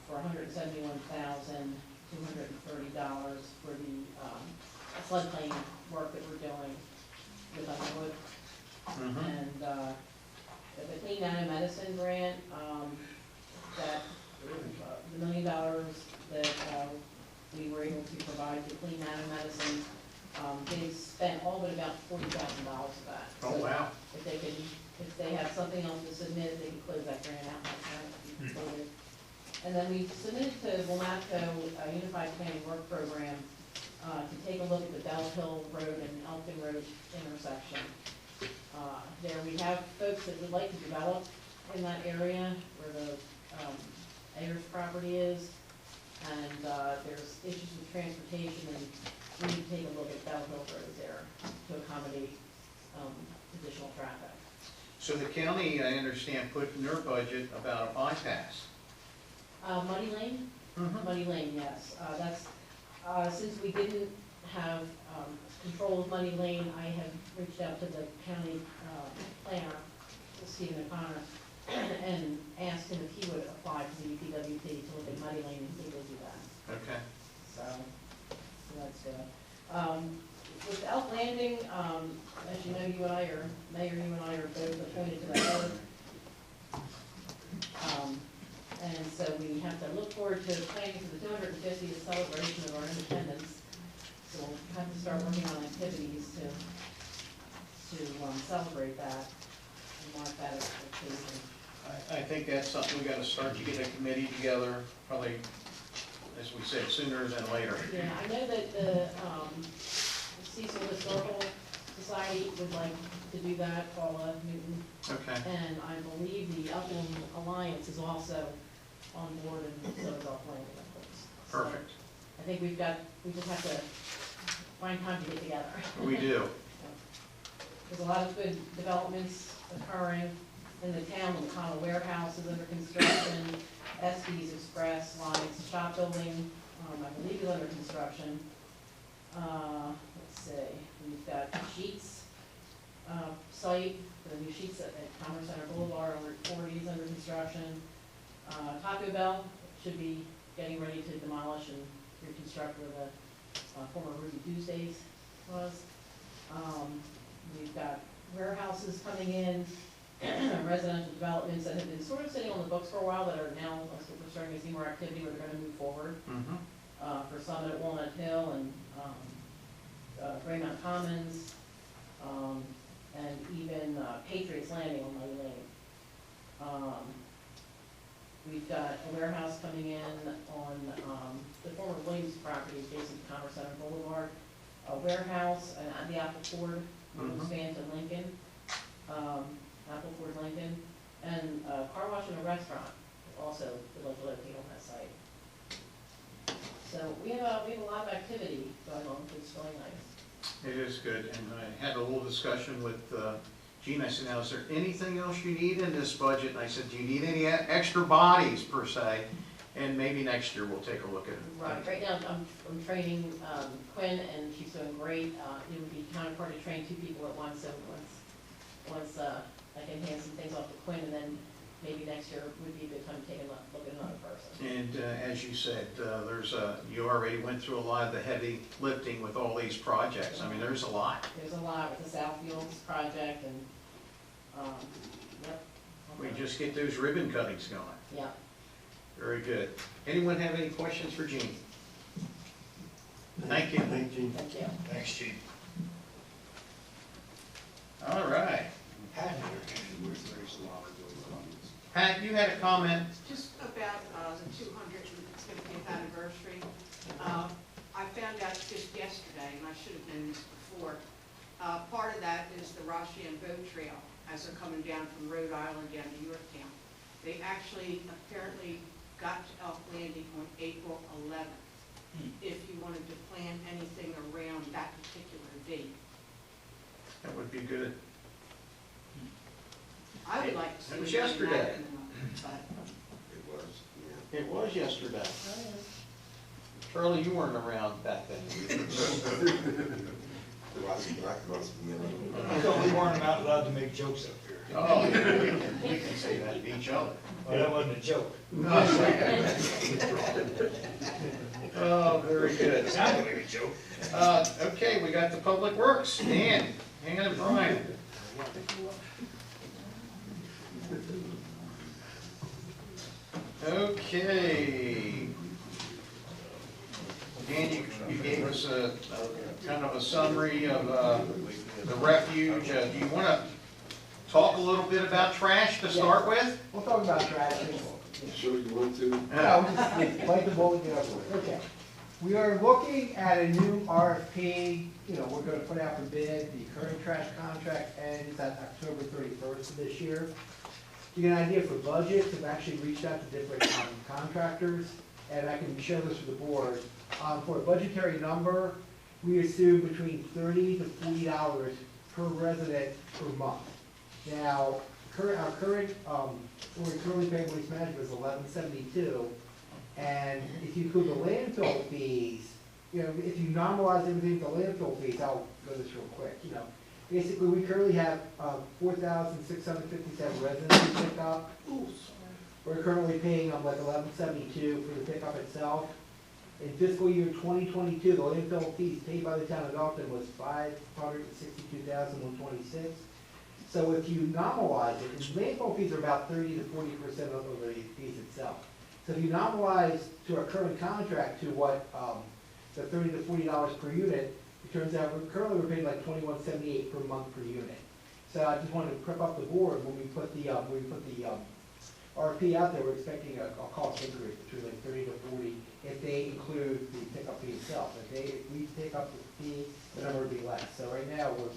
for $171,000 $230 for the floodplain work that we're doing with Underwood. And the Clean Nanomedicine grant, that the $1 million that we were able to provide to Clean Nanomedicine, they spent all but about $40,000 of that. Oh, So wow. if they have something else to submit, they can close that grant out like that. Included. And then we submitted to Wilmapco a Unified Planning Work Program to take a look at the Bell Hill Road and Elkton Road intersection. There we have folks that would like to develop in that area where the Ayers property is, and there's issues with transportation, and we need to take a look at Bell Hill Road there to accommodate additional traffic. So the county, I understand, put in their budget about a bypass. Muddy Lane? Muddy Lane, yes. That's, since we didn't have control of Muddy Lane, I have reached out to the county planner, Stephen O'Connor, and asked him if he would apply for the UPWP to look at Muddy Lane, and he will do that. Okay. So that's good. With Elk Landing, as you know, you and I are, Mayor, you and I are both appointed to that board. And so we have to look forward to planning for the 250th celebration of our independence. So we'll have to start working on activities to celebrate that and mark that occasion. I think that's something we gotta start to get a committee together, probably, as we said, sooner than later. Yeah, I know that the Cecil Historical Society would like to do that, Paula Newton. Okay. And I believe the Upland Alliance is also on board, and so is Elk Landing, of course. So Perfect. I think we just have to find time to get together. We do. There's a lot of good developments occurring in the town. The McConnell Warehouse is under construction, Estes Express Lines Shop Building, I believe is under construction. Let's see, we've got Sheets site, the new Sheets at Commerce Center Boulevard over at 40 is under construction. Taco Bell should be getting ready to demolish and reconstruct where the former Ruby Tuesdays was. We've got warehouses coming in, residential developments that have been sort of sitting on the books for a while that are now, we're starting to see more activity where they're gonna move forward. For Summit at Walnut Hill and Greymount Commons, and even Patriots Landing on Muddy Lane. We've got a warehouse coming in on the former Williams property, adjacent to Commerce Center Boulevard. A warehouse at the Apple Ford, Stanton Lincoln, Apple Ford Lincoln, and a car wash and a restaurant also would like to locate on that site. So we have a lot of activity going on, which is really nice. It is good, and I had a little discussion with Gene. I said, now, is there anything else you need in this budget? And I said, do you need any extra bodies per se? And maybe next year we'll take a look at it. Right now I'm training Quinn, and she's doing great. It would be kind of hard to train two people at once, so once I can hand some things off to Quinn, and then maybe next year would be a good time to take a look at another person. And as you said, you already went through a lot of the heavy lifting with all these projects. I mean, there's a lot. There's a lot with the Southfields project, and yep. We just get those ribbon cuttings going. Yeah. Very good. Anyone have any questions for Gene? Thank you. Thank you. Thank you. Thanks, Chief. All right. Pat, Pat, you had a comment. Just about the 250th anniversary. I found out just yesterday, and I should have known this before. Part of that is the Roshian Boat Trail as they're coming down from Rhode Island down to Yorktown. They actually apparently got to Elk Landing on April 11th. If you wanted to plan anything around that particular date. That would be good. I would like to see It was it yesterday. happen, but It was, yeah. It was yesterday. Charlie, you weren't around back then. we weren't allowed to make jokes up here. Oh, yeah, we can say that to each other. Well, that wasn't a joke. Oh, very good. Sounded like a joke. Okay, we got the Public Works, Dan and Brian. Okay. Dan, you gave us a kind of a summary of the refuge. Do you want to talk a little bit about trash to start with? We'll talk about trash. Sure you want to? No, just bite the bullet, get over it. Okay. We are looking at a new RFP, we're gonna put out for bid. The current trash contract ends at October 31st of this year. To get an idea for budgets, I've actually reached out to different contractors, and I can share this with the board. For a budgetary number, we assume between $30 to $40 per resident per month. Now, our current, what we're currently paying waste management is $11.72, and if you include the landfill fees, if you normalize everything to landfill fees, I'll go this real quick, basically, we currently have 4,657 residents to pick up. We're currently paying them like $11.72 for the pickup itself. In fiscal year 2022, the landfill fees paid by the town of Elkton was $562,126. So if you normalize it, and landfill fees are about 30 to 40% of the fees itself. So if you normalize to our current contract to what the $30 to $40 per unit, it turns out we're paying like $21.78 per month per unit. So I just wanted to prep up the board when we put the RFP out there. We're expecting a cost increase between like 30 to 40 if they include the pickup fee itself. If we pick up the fee, the number would be less. So right now we're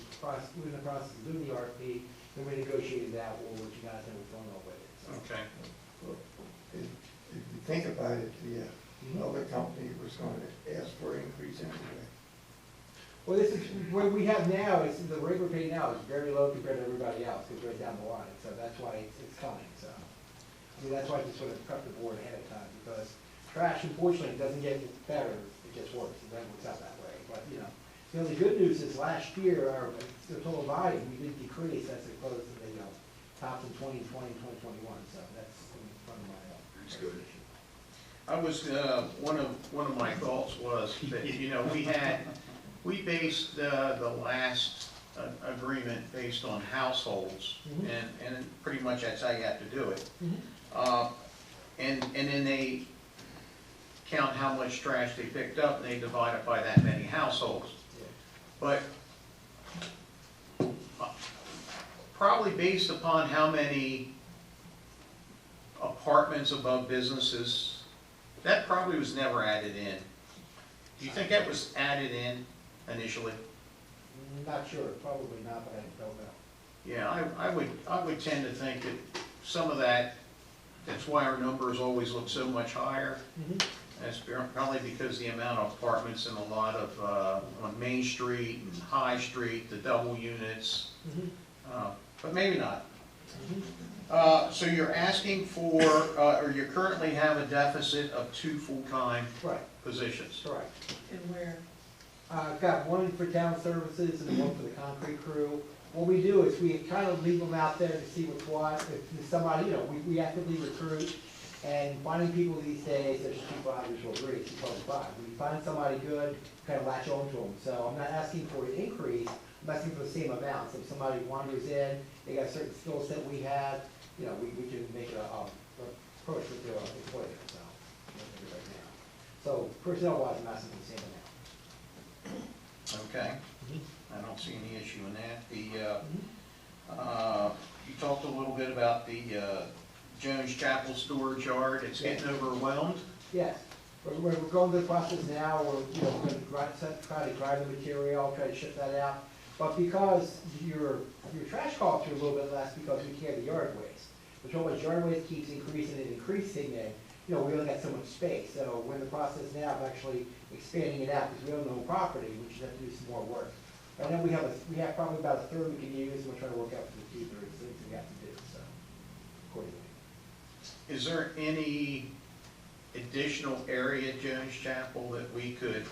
in the process of doing the RFP. Then we negotiated that. We'll let you guys know what's going on with it. So. Okay. Well, if you think about it, the other company was gonna ask for an increase anyway. Well, this is, what we have now, is the rate we're paying now is very low compared to everybody else, because right down the line, so that's why it's coming, so. I mean, that's why I just sort of prep the board ahead of time, because trash unfortunately doesn't get better, it gets worse, it never works out that way, but, the only good news is last year, our total volume, we did decrease as opposed to the, tops in 2020 and 2021, so that's in front of my, That's good. I was, one of my thoughts was that, we based the last agreement based on households, and pretty much that's how you have to do it. And then they count how much trash they picked up, and they divide it by that many households. But probably based upon how many apartments above businesses, that probably was never added in. Do you think that was added in initially? not sure, probably not, but I don't know. Yeah, I would tend to think that some of that's why our numbers always look so much higher. That's probably because the amount of apartments in a lot of, on Main Street and High Street, the double units, but maybe not. So you're asking for, or you currently have a deficit of 2 full-time positions? Correct. And where? I've got one for town services and one for the concrete crew. What we do is we kind of leave them out there to see what's what. If there's somebody, we actively recruit, and finding people these days, there's people out of this world really, it's probably fine. When you find somebody good, kind of latch on to them. So I'm not asking for an increase, I'm asking for the same amount. So if somebody wanders in, they got a certain skill set we have, we can make it a approach with their employer, so, right now. So personnel-wise, I'm asking for the same amount. Okay, I don't see any issue in that. You talked a little bit about the Jones Chapel storage yard. It's getting overwhelmed. Yes, we're going through the process now. We're going to try to dry the material, try to ship that out. But because your trash costs are a little bit less because we carry the yard waste. The trouble is yard waste keeps increasing and increasing, and we only got so much space. So we're in the process now of actually expanding it out because we own the whole property. We just have to do some more work. Right now we have probably about a third we can use, and we're trying to work out for the 2/3 things we have to do. So accordingly. Is there any additional area at Jones Chapel that we could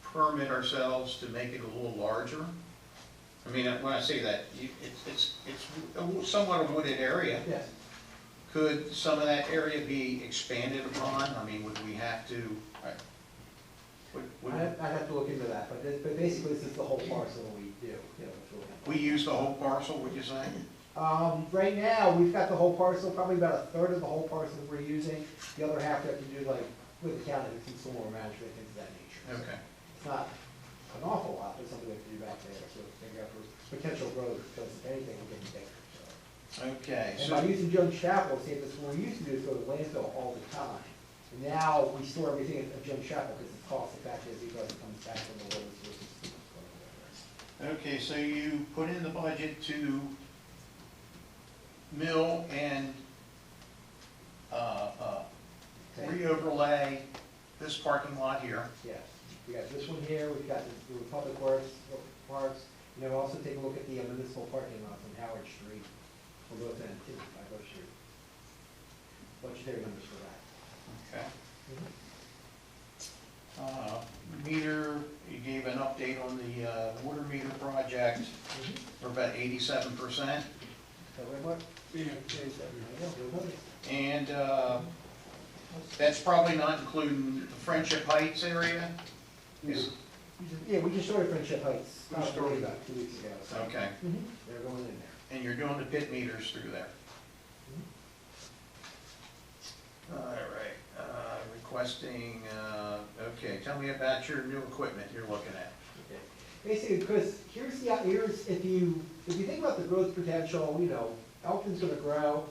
permit ourselves to make it a little larger? I mean, when I say that, it's somewhat a wooded area. Yes. Could some of that area be expanded upon? I mean, would we have to? would- I'd have to look into that, but basically this is the whole parcel that we do, you know, it's really. We use the whole parcel, would you say? Right now, we've got the whole parcel, probably about a third of the whole parcel that we're using. The other half we have to do like with the county, with some stormwater management, things of that nature. So Okay. it's not an awful lot, but something we have to do back there, so figure out for potential growth, because if anything, we're getting bigger, so. Okay, And by so, using Jones Chapel, see, this, what we used to do is go to landfill all the time. And now we store everything at Jones Chapel because it's cost effective because it comes back from the water sources. okay, so you put in the budget to mill and, re-overlay this parking lot here. Yes, we got this one here, we've got the Republic Works, Parks, you know, also take a look at the municipal parking lots on Howard Street, for both ends, too, by Bush Street. Budgetary numbers for that. Okay. Meter, you gave an update on the water meter project. We're about 87%. So, wait, what? Yeah. And that's probably not including the Friendship Heights area? Yeah, we just started Friendship Heights, We started about 2 weeks ago, so. Okay. They're going in there. And you're doing the pit meters through there? All right, requesting, okay, tell me about your new equipment you're looking at. Okay. Basically, because here's, if you think about the growth potential, you know, Elkton's gonna grow,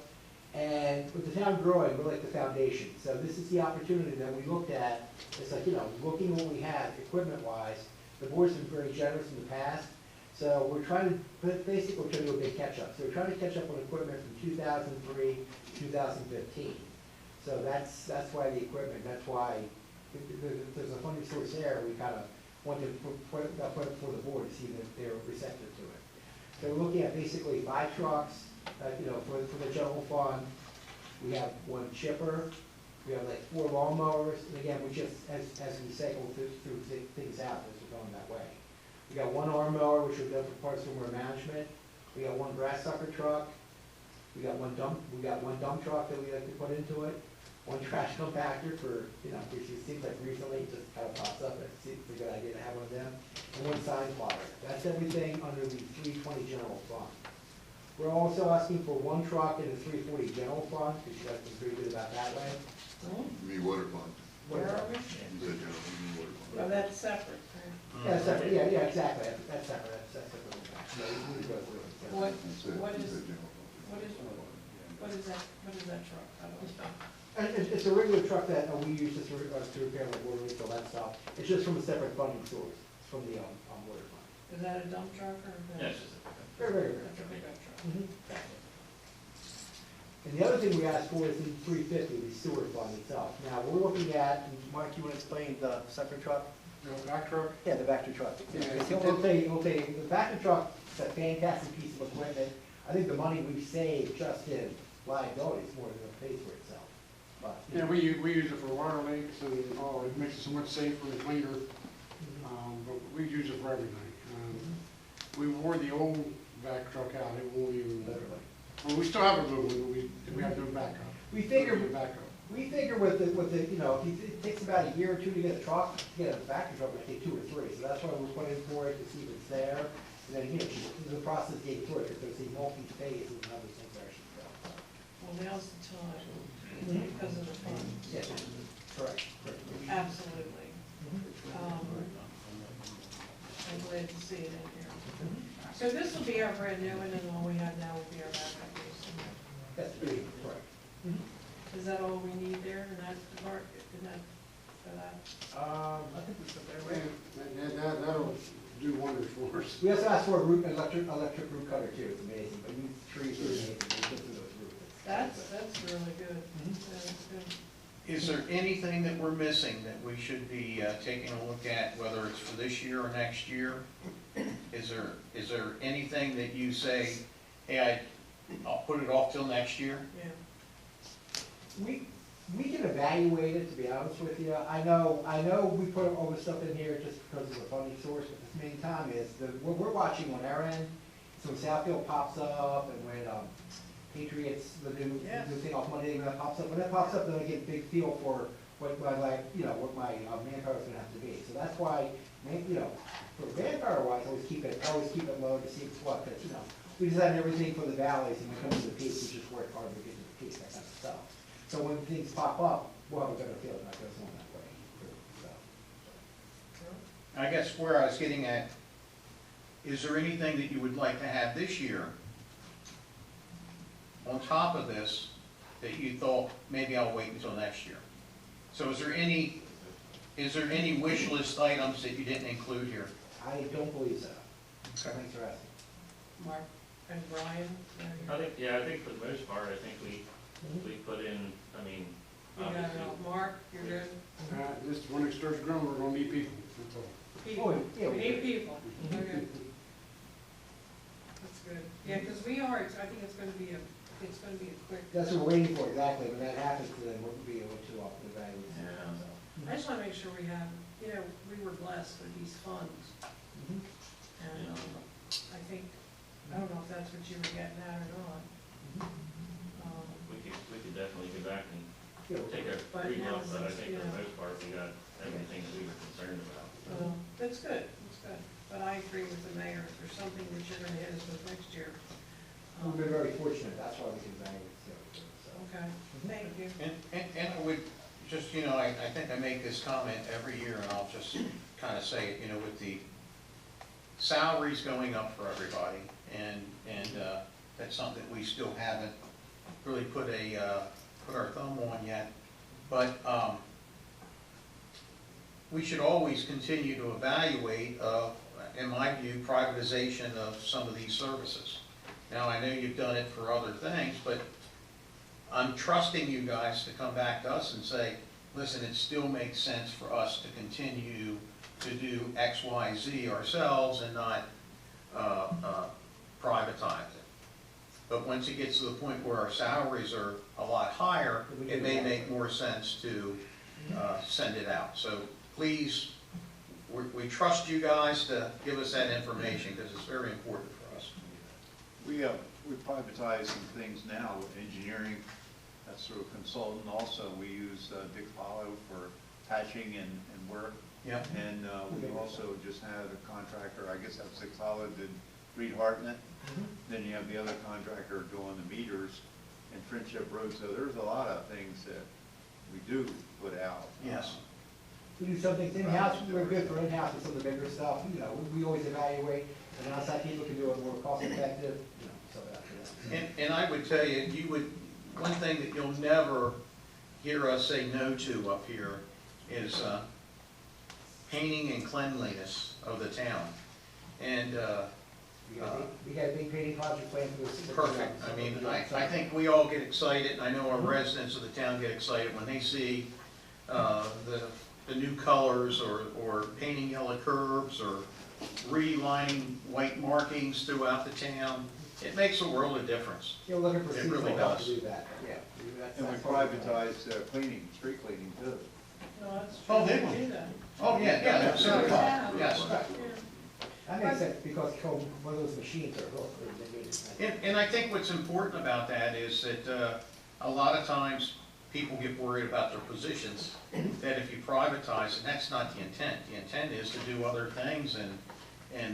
and with the town growing, we're like the foundation. So this is the opportunity that we looked at. It's like, you know, looking what we have equipment-wise, the board's been very generous in the past. So we're trying to, basically, we're trying to do a big catch-up. So we're trying to catch up on equipment from 2003 to 2015. So that's why the equipment, that's why, if there's a funding source there, we kind of want to put it before the board to see that they're receptive to it. So we're looking at basically 5 trucks, you know, for the general fund. We have 1 chipper, we have like 4 lawnmowers, and again, we just, as we cycle through things out, as we're going that way. We got 1 arm mower, which will go for parts of stormwater management. We got 1 grass sucker truck. We got one dump truck that we like to put into it. 1 trash compactor for, you know, which it seems like recently it just kind of pops up. It's a good idea to have one of them. And 1 sign plotter. That's everything under the 320 general fund. We're also asking for 1 truck in the 340 general fund, because you guys have been pretty good about that way. Me water fund. Where are we? You said general, me water fund. Well, that's separate, right? Yeah, separate, yeah, exactly. That's separate, that's separate. Yeah, we need to go through it. Yeah. What, You said- what you is, said general fund. what is that truck? I don't know. And it's a regular truck that we use just to repair like water leaks, all that stuff. It's just from a separate funding source, it's from the water fund. Is that a dump truck or? is that- Yeah, it's just a- Very, very good. That's a pickup truck. And the other thing we asked for is the 350, the sewer fund itself. Now, we're looking at, and Mark, you want to explain the separate truck? The back truck? Yeah, the Vector truck. Yeah. He'll tell you, the Vector truck is a fantastic piece of equipment. I think the money we've saved just in liability is more than it pays for itself. But, Yeah, we use it for water leaks and, oh, it makes it so much safer and cleaner, but we use it for everything. We wore the old vac truck out, it won't even, literally. well, we still have a good one, but we have to do a backup. We figure, Do a backup. with the, you know, it takes about a year or 2 to get a truck, to get a Vector truck, it might take 2 or 3. So that's why we're putting for it, to see if it's there. And then, you know, the process of getting through it, because there's a multi-phase and other things there should go. Well, now's the time, because of the funds. Yes, correct. Absolutely. I'm glad to see it in here. So this will be our brand new one, and the one we have now will be our backup piece. That's pretty correct. Is that all we need there, and that's the part, and that, for that? I think we put that right. That'll do wonders for us. We also asked for a electric root cutter too, it's amazing, but you trees are amazing, we get through those roots. That's really good. That's good. Is there anything that we're missing that we should be taking a look at, whether it's for this year or next year? Is there anything that you say, hey, I'll put it off till next year? Yeah. We can evaluate it, to be honest with you. I know we put all this stuff in here just because of the funding source, but the main time is, what we're watching on our end, so when Southfield pops up and when Patriots, the new Yes. thing off Monday, when that pops up, then I get a big feel for what my, like, you know, what my manpower is gonna have to be. So that's why, you know, for manpower wise, I always keep it low to see what, because, you know, we design everything for the valleys, and when it comes to the peaks, we just work hard to get to the peaks, that kind of stuff. So when things pop up, we'll have a better feeling that goes on that way. So. I guess where I was getting at, is there anything that you would like to have this year on top of this that you thought, maybe I'll wait until next year? So is there any wish list items that you didn't include here? I don't believe so. Thanks for asking. Mark and Brian? I think for the most part, I think we put in, I mean, You got it obviously. all. Mark, you're good? This, when it starts growing, we're gonna need people, that's all. People, Oh, yeah, we we need do. people, okay. That's good. Yeah, because we are, I think it's gonna be a quick. That's what we're waiting for, exactly. When that happens, then we'll be able to up the value. Yeah. I just wanna make sure we have, you know, we were blessed with these funds, and, I think, I don't know if that's what you were getting at or not. We could definitely go back and take a But now re-look, but I since, think you for the know- most part, we got everything that we were concerned about. That's good, that's good. But I agree with the mayor, if there's something that you're gonna hit us with next year. We've been very fortunate, that's why we can value it, so. Okay, thank you. And I would just, you know, I think I make this comment every year, and I'll just kind of say it, you know, with the salaries going up for everybody, and that's something we still haven't really put our thumb on yet. But we should always continue to evaluate, in my view, privatization of some of these services. Now, I know you've done it for other things, but I'm trusting you guys to come back to us and say, listen, it still makes sense for us to continue to do X, Y, Z ourselves and not privatize it. But once it gets to the point where our salaries are a lot higher, it may make more sense to send it out. So please, we trust you guys to give us that information, because it's very important for us. We privatize some things now with engineering, that's through a consultant also. We use Dick Follow for patching and work. Yeah. And we also just had a contractor, I guess that's Dick Follow, did Reed Hartnett. Then you have the other contractor doing the meters and Friendship Road. So there's a lot of things that we do put out. Yes. We do some things in-house, we're good for in-house and some of the bigger stuff, you know, we always evaluate, and outside people can do it more cost effective, you know, so that's. And I would tell you, one thing that you'll never hear us say no to up here is painting and cleanliness of the town. And We got a big painting project planned for this. perfect. I mean, I think we all get excited, and I know our residents of the town get excited when they see the new colors, or painting yellow curbs, or relining white markings throughout the town. It makes a world of difference. You're looking for It seasonal really help does. to do that, yeah. And we privatize cleaning, street cleaning too. No, that's true. Oh, did We we? do that. Oh, yeah, absolutely. Yeah. Yes. That makes sense, because one of those machines are real, they made it. And I think what's important about that is that a lot of times people get worried about their positions, that if you privatize, and that's not the intent. The intent is to do other things and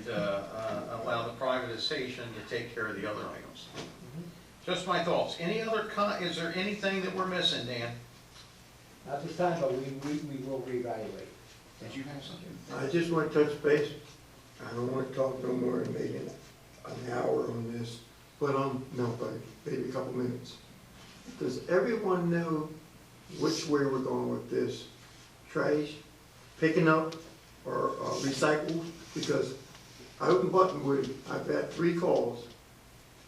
allow the privatization to take care of the other items. Just my thoughts. Any other, is there anything that we're missing, Dan? Not this time, but we will reevaluate. Did you have something? I just want to touch base. I don't want to talk no more than maybe an hour on this, but maybe a couple minutes. Does everyone know which way we're going with this? Trash, picking up, or recyclables? Because out in Buttonwood, I've had 3 calls.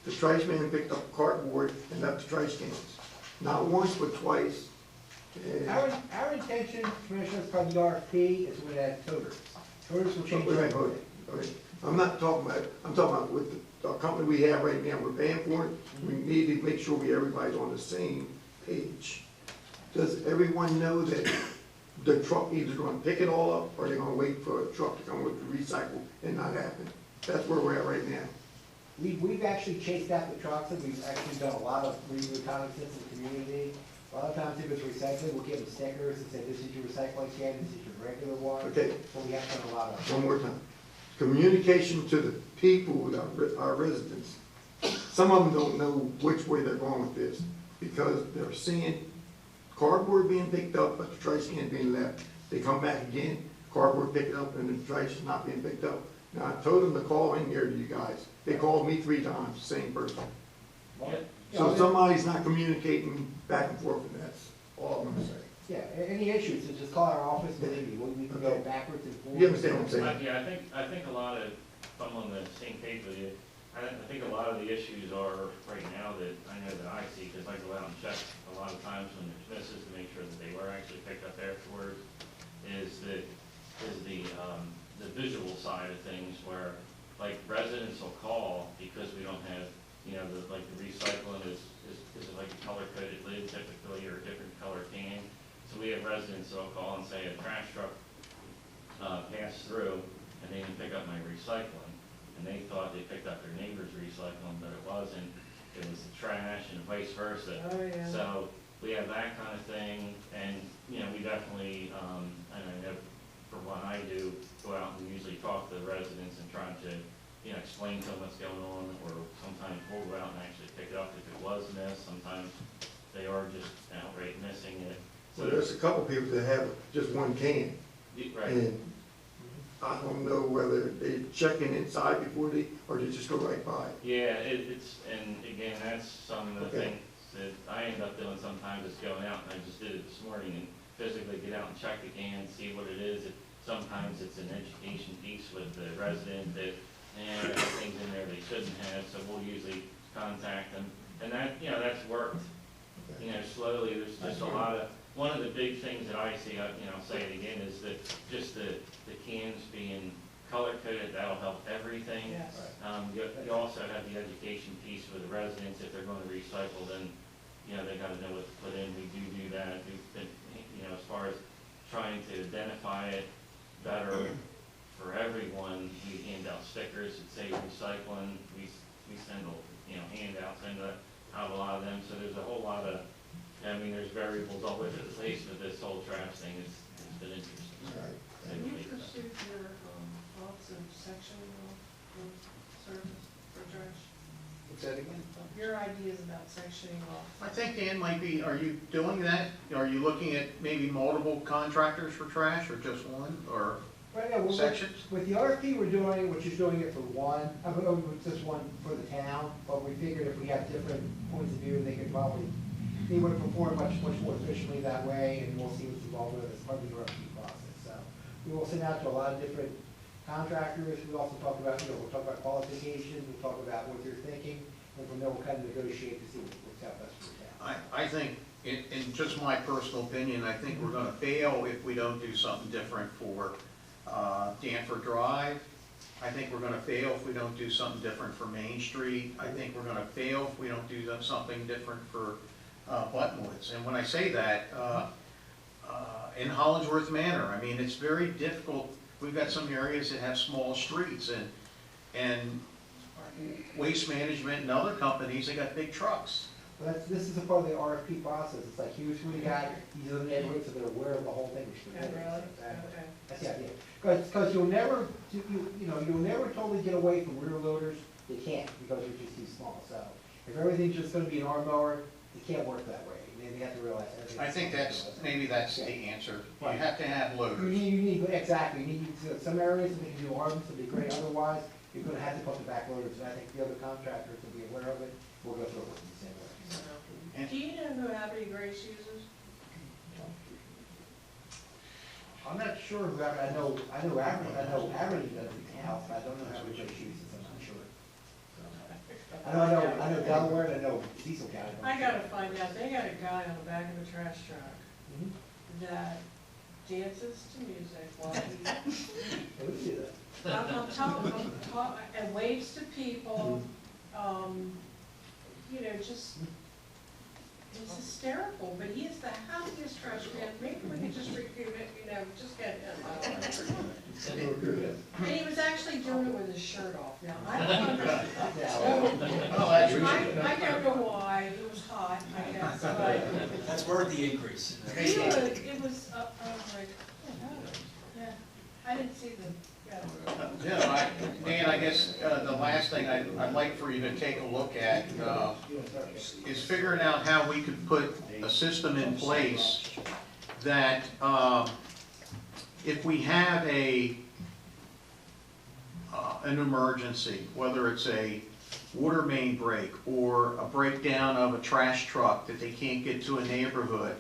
The trash man picked up cardboard and left the trash cans. Not once, but twice. And Our intention, Commissioner, as part of the RFP, is we add toters. Toters will change everything. Okay. I'm not talking about, I'm talking about with the company we have right now, we're paying for it. We need to make sure everybody's on the same page. Does everyone know that the truck either gonna pick it all up, or they're gonna wait for a truck to come with the recycle and not happen? That's where we're at right now. We've actually chased out the trucks, and we've actually done a lot of reconnaissance in the community. A lot of times if it's recycling, we'll give them stickers and say, this is your recycling can, this is your regular one. Okay. But we have done a lot of. One more time. Communication to the people, our residents. Some of them don't know which way they're going with this, because they're seeing cardboard being picked up, but the trash can being left. They come back again, cardboard picked up, and the trash is not being picked up. Now, I told them to call in here to you guys. They called me 3 times, same person. So somebody's not communicating back and forth, and that's all I'm gonna say. Yeah, any issues, so just call our office, believe me, we can go backwards and forwards. You understand what I'm saying? Yeah, I think a lot of, if I'm on the same page with you, I think a lot of the issues are right now that I know that I see, because I go out and check a lot of times when there's misses to make sure that they were actually picked up afterwards, is the visual side of things where, like, residents will call because we don't have, you know, the recycling is like a color-coded lid typically, or a different color can. So we have residents that'll call and say a trash truck passed through and they didn't pick up my recycling. And they thought they picked up their neighbor's recycling, but it wasn't. It was the trash and vice versa. Oh, yeah. So we have that kind of thing, and, you know, we definitely, and I know for what I do, go out and usually talk to the residents and try to, you know, explain to them what's going on, or sometimes we'll go out and actually pick it up if it was missed. Sometimes they are just outright missing it. So there's a couple people that have just one can. Right. And I don't know whether they check in inside before they, or they just go right by. Yeah, it's, and again, that's some of the Okay. things that I end up doing sometimes, is going out, and I just did it this morning, and physically get out and check the can, see what it is. Sometimes it's an education piece with the resident that, there are things in there they shouldn't have, so we'll usually contact them. And that, you know, that's worked, you know, slowly. There's just a lot of, one of the big things that I see, you know, I'll say it again, is that just the cans being color-coded, that'll help everything. Yes. You also have the education piece with the residents. If they're going to recycle, then, you know, they gotta know what to put in. We do that. We've been, you know, as far as trying to identify it better for everyone, we hand out stickers that say recycling. We send, you know, handouts, send out a lot of them. So there's a whole lot of, I mean, there's variables all over the place, but this whole trash thing has been interesting. All right. Have you pursued your thoughts of sectioning off the service for trash? What's that again? Your ideas about sectioning off? I think Dan might be, are you doing that? Are you looking at maybe multiple contractors for trash, or just one, or Right now, sections? with the RFP, we're doing it, we're just doing it for one, just one for the town, but we figured if we have different points of view, they would perform much more efficiently that way, and we'll see what's involved with it as part of the RFP process. So we will send out to a lot of different contractors. We also talk about, you know, we'll talk about qualifications, we'll talk about what they're thinking, and from there we'll kind of negotiate to see what works out best for the town. I think, in just my personal opinion, I think we're gonna fail if we don't do something different for Danford Drive. I think we're gonna fail if we don't do something different for Main Street. I think we're gonna fail if we don't do something different for Buttonwoods. And when I say that, in Hollingsworth Manor, I mean, it's very difficult. We've got some areas that have small streets, and Waste Management and other companies, they got big trucks. Well, this is a part of the RFP process. It's like, here's who we got, these are the neighborhoods, so they're aware of the whole thing. Yeah, really? Exactly. Okay. That's the idea. Because you'll never, you'll never totally get away from rear loaders. You can't, because you're just too small. So if everything's just gonna be an arm mower, it can't work that way. They have to realize that. I think maybe that's the answer. You Right. have to have loaders. You need, exactly, you need, some areas that they can do arms, will be great. Otherwise, you're gonna have to put the back loaders. And I think the other contractors will be aware of it. We'll go through it with the same way. And- Do you know who Happy Grace uses? I'm not sure who, I know Aberdeen does it house, but I don't know how many uses, I'm not sure. I know Delaware, and I know Cecil County. I gotta find out, they got a guy on the back of the trash truck Mhm. that dances to music while he, They would do that. I'm telling him, and waves to people, you know, just, it's hysterical, but he is the happiest trash man. Maybe we could just recruit it, you know, just get him. And he was actually doing it with his shirt shirt off now. I don't understand. Oh, that's I don't know why, it was hot, I guess, but That's worth the increase. it was, I was like, oh, yeah, I didn't see the, yeah. Dan, I guess the last thing I'd like for you to take a look at is figuring out how we could put a system in place that if we have an emergency, whether it's a water main break or a breakdown of a trash truck that they can't get to a neighborhood,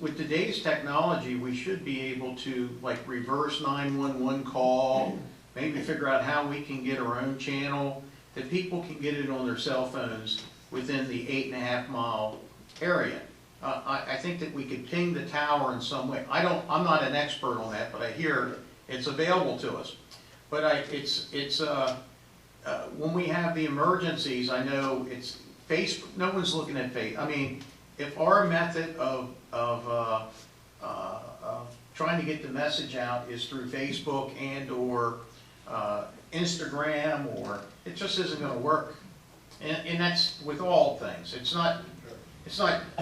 with today's technology, we should be able to like reverse 911 call, maybe figure out how we can get our own channel, that people can get it on their cell phones within the 8.5 mile area. I think that we could ping the tower in some way. I'm not an expert on that, but I hear it's available to us. But when we have the emergencies, I know it's Facebook, no one's looking at Facebook. I mean, if our method of trying to get the message out is through Facebook and or Instagram, or it just isn't going to work. And that's with all things. It's not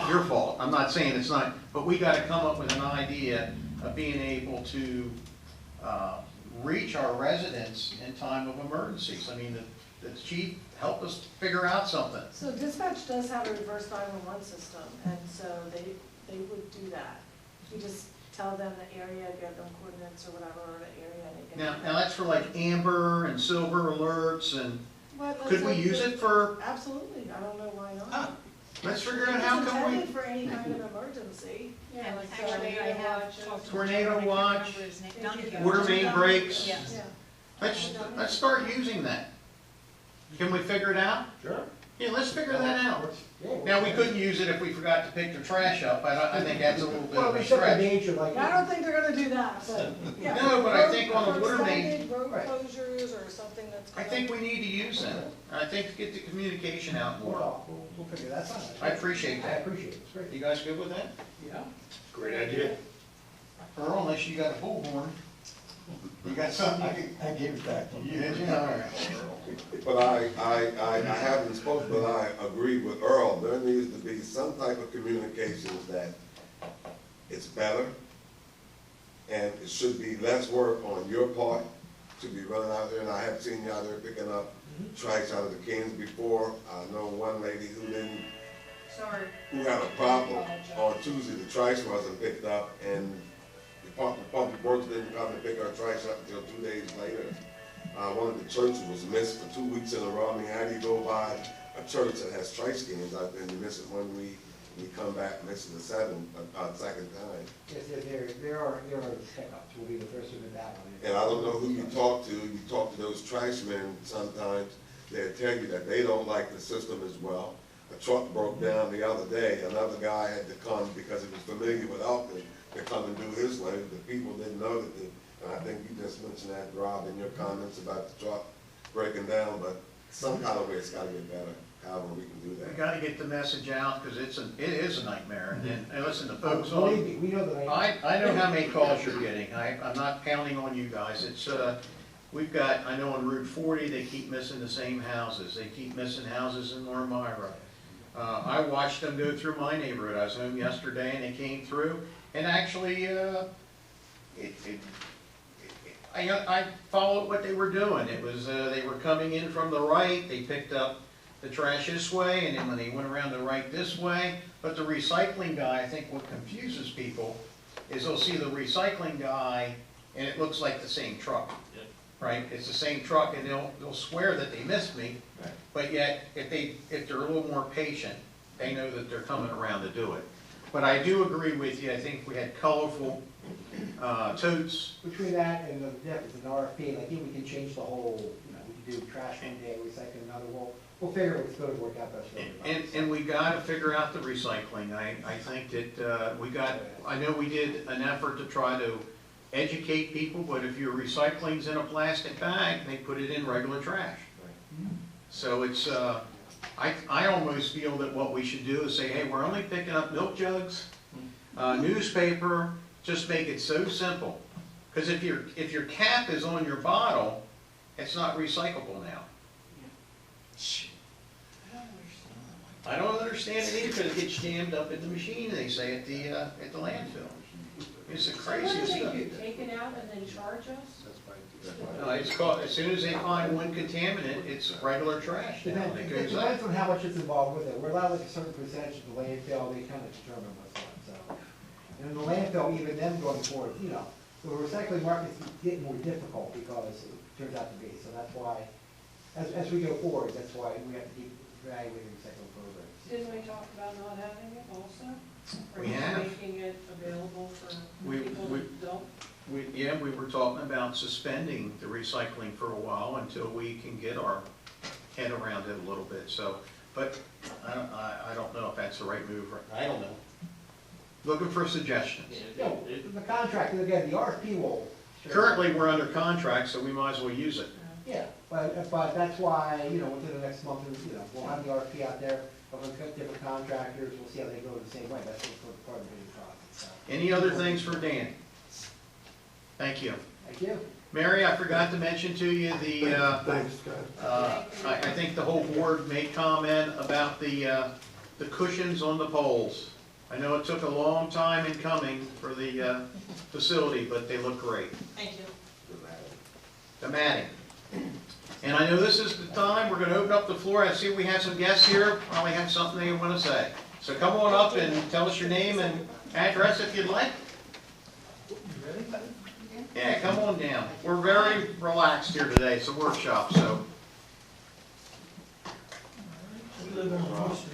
your fault. I'm not saying it's not, but we got to come up with an idea of being able to reach our residents in time of emergencies. I mean, the chief helped us figure out something. So dispatch does have a reverse 911 system, and so they would do that. You just tell them the area, give them coordinates or whatever, or the area. And they Now that's for like amber and silver alerts, and could we use it for? Absolutely, I don't know why not. Huh. Let's figure out how It's can we. intended for any kind of emergency. Yeah, like Actually, I Tornado watch, water main breaks. Yeah. Let's start using that. Can we figure it out? Sure. Yeah, let's figure that out. Now, we couldn't use it if we forgot to pick the trash up. I think that's a little bit Well, of a we took the stretch. nature like. I don't think they're gonna do that, but. yeah. No, but I think on the water main, Extended road Right. closures or something that's. I think we need to use them. I think get the communication out more. We'll figure that out. I appreciate I that. appreciate it, it's great. You guys good with that? Yeah. Great idea. Earl, unless you got a bullhorn. You got something? I gave it back to you. You did, yeah, all right. But I haven't spoken, but I agree with Earl. There needs to be some type of communications that it's better, and it should be less work on your part to be running out there. And I have seen you out there picking up trash out of the cans before. I know one lady who had a problem on Tuesday. The trash wasn't picked up, and the public works didn't come to pick our trash up until 2 days later. One of the churches was missed for 2 weeks in a row. I mean, how do you go by a church that has trash cans out there and you miss it 1 week, and you come back missing the second time? Yes, there are pickups, we'll be the first one to that one. And I don't know who you talk to. You talk to those trashmen sometimes, they'll tell you that they don't like the system as well. A truck broke down the other day. Another guy had to come because he was familiar with Elkton to come and do his lane. The people didn't know that and I think you just mentioned that, Rob, in your comments about the truck breaking down, but some kind of way it's gotta get better, however we can do We that. gotta get the message out, because it is a nightmare. And listen, the folks Believe on, me, we know that. I know how many calls you're getting. I'm not counting on you guys. It's, we've got, I know on Route 40, they keep missing the same houses. They keep missing houses in Elmira. I watched them go through my neighborhood. I was home yesterday and they came through, and actually, I followed what they were doing. It was, they were coming in from the right, they picked up the trash this way, and then when they went around the right this way. But the recycling guy, I think what confuses people is they'll see the recycling guy and it looks like the same truck. Right? It's the same truck, and they'll swear that they missed me, but yet if they're a little more patient, they know that they're coming around to do it. But I do agree with you. I think if we had colorful totes. Between that and if it's an RFP, like, we can change the whole, we can do trash one day, recycling another, we'll figure what's going to work out best for everybody. And we got to figure out the recycling. I think that I know we did an effort to try to educate people, but if your recycling's in a plastic bag, they put it in regular trash. So it's, I almost feel that what we should do is say, hey, we're only picking up milk jugs, newspaper, just make it so simple. Because if your cap is on your bottle, It's not recyclable now. I don't understand. I don't understand it either, because it gets jammed up in the machine, they say, at the landfill. It's the So what craziest do stuff. they do, take it out and then charge us? No, it's called, as soon as they find one contaminant, it's regular trash now, and it It goes up. depends on how much is involved with it. We're allowed like a certain percentage of the landfill, they kind of determine what's what, so. And in the landfill, even them going forward, you know, the recycling market's getting more difficult because it turns out to be, so that's why, as we go forward, that's why we have to keep evaluating recycling programs. Didn't we talk about not having it also? Or We just have. making it available for We- people we- that don't? We were talking about suspending the recycling for a while until we can get our head around it a little bit, so, but I don't know if that's the right move, I don't know. Looking for suggestions. Yeah, the contract, and again, the RFP will. Currently, we're under contract, so we might as well use it. Yeah, but that's why, you know, within the next month, you know, we'll have the RFP out there, we'll look at different contractors, we'll see how they go the same way, that's what part of the bidding process, so. Any other things for Dan? Thank you. Thank you. Mary, I forgot to mention to you Thanks, Scott. I think the whole board made comment about the cushions on the poles. I know it took a long time in coming for the facility, but they look great. Thank you. The matting. And I know this is the time, we're gonna open up the floor. I see we have some guests here, probably have something they wanna say. So come on up and tell us your name and address if you'd like. Yeah, come on down. We're very relaxed here today. It's a workshop, so. We live on Wall Street.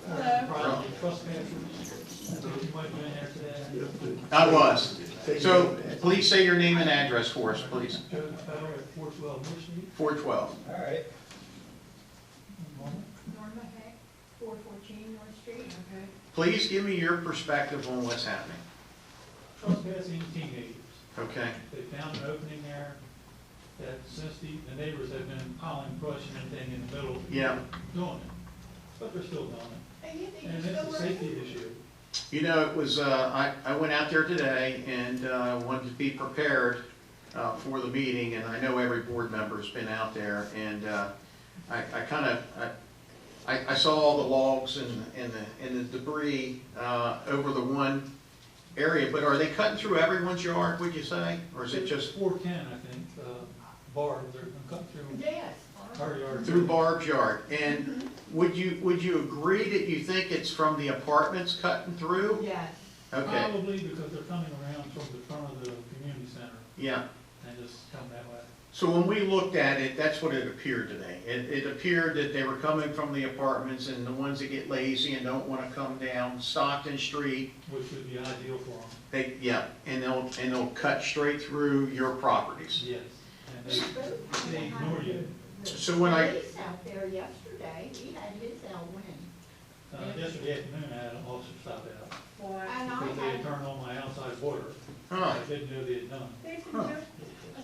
Hello. Trust me, you might be in there today. I was. So please say your name and address for us, please. Joe Feller at 412 North Street. 412. All right. Norma Heck, 414 North Street. Okay. Please give me your perspective on what's happening. Trespassing teenagers. Okay? They found an opening there that since the neighbors have been piling brush and everything in the middle. Yeah. Doing it, but they're still doing it. And yet they And just it's go a right safety through. issue. You know, it was, I went out there today and wanted to be prepared for the meeting, and I know every board member's been out there, and I saw all the logs and the debris over the one area, but are they cutting through everyone's yard, would you say? Or is it just 410, I think, barbs, they're gonna cut through Yes. our yard. through Barb's yard? And would you agree that you think it's from the apartments cutting through? Yes. Okay, Probably because they're coming around from the front of the community center yeah. and just come that way. So when we looked at it, that's what it appeared today. It appeared that they were coming from the apartments, and the ones that get lazy and don't want to come down Stockton Street, Which would be ideal for them. and they'll cut straight through your properties. Yes. And We both they had ignore you. the So when I- police out there yesterday, he had his out when. Yesterday afternoon, I had an officer stop out Why? And I because they had had, turned on my outside boiler. Huh. I didn't know they had done. Huh.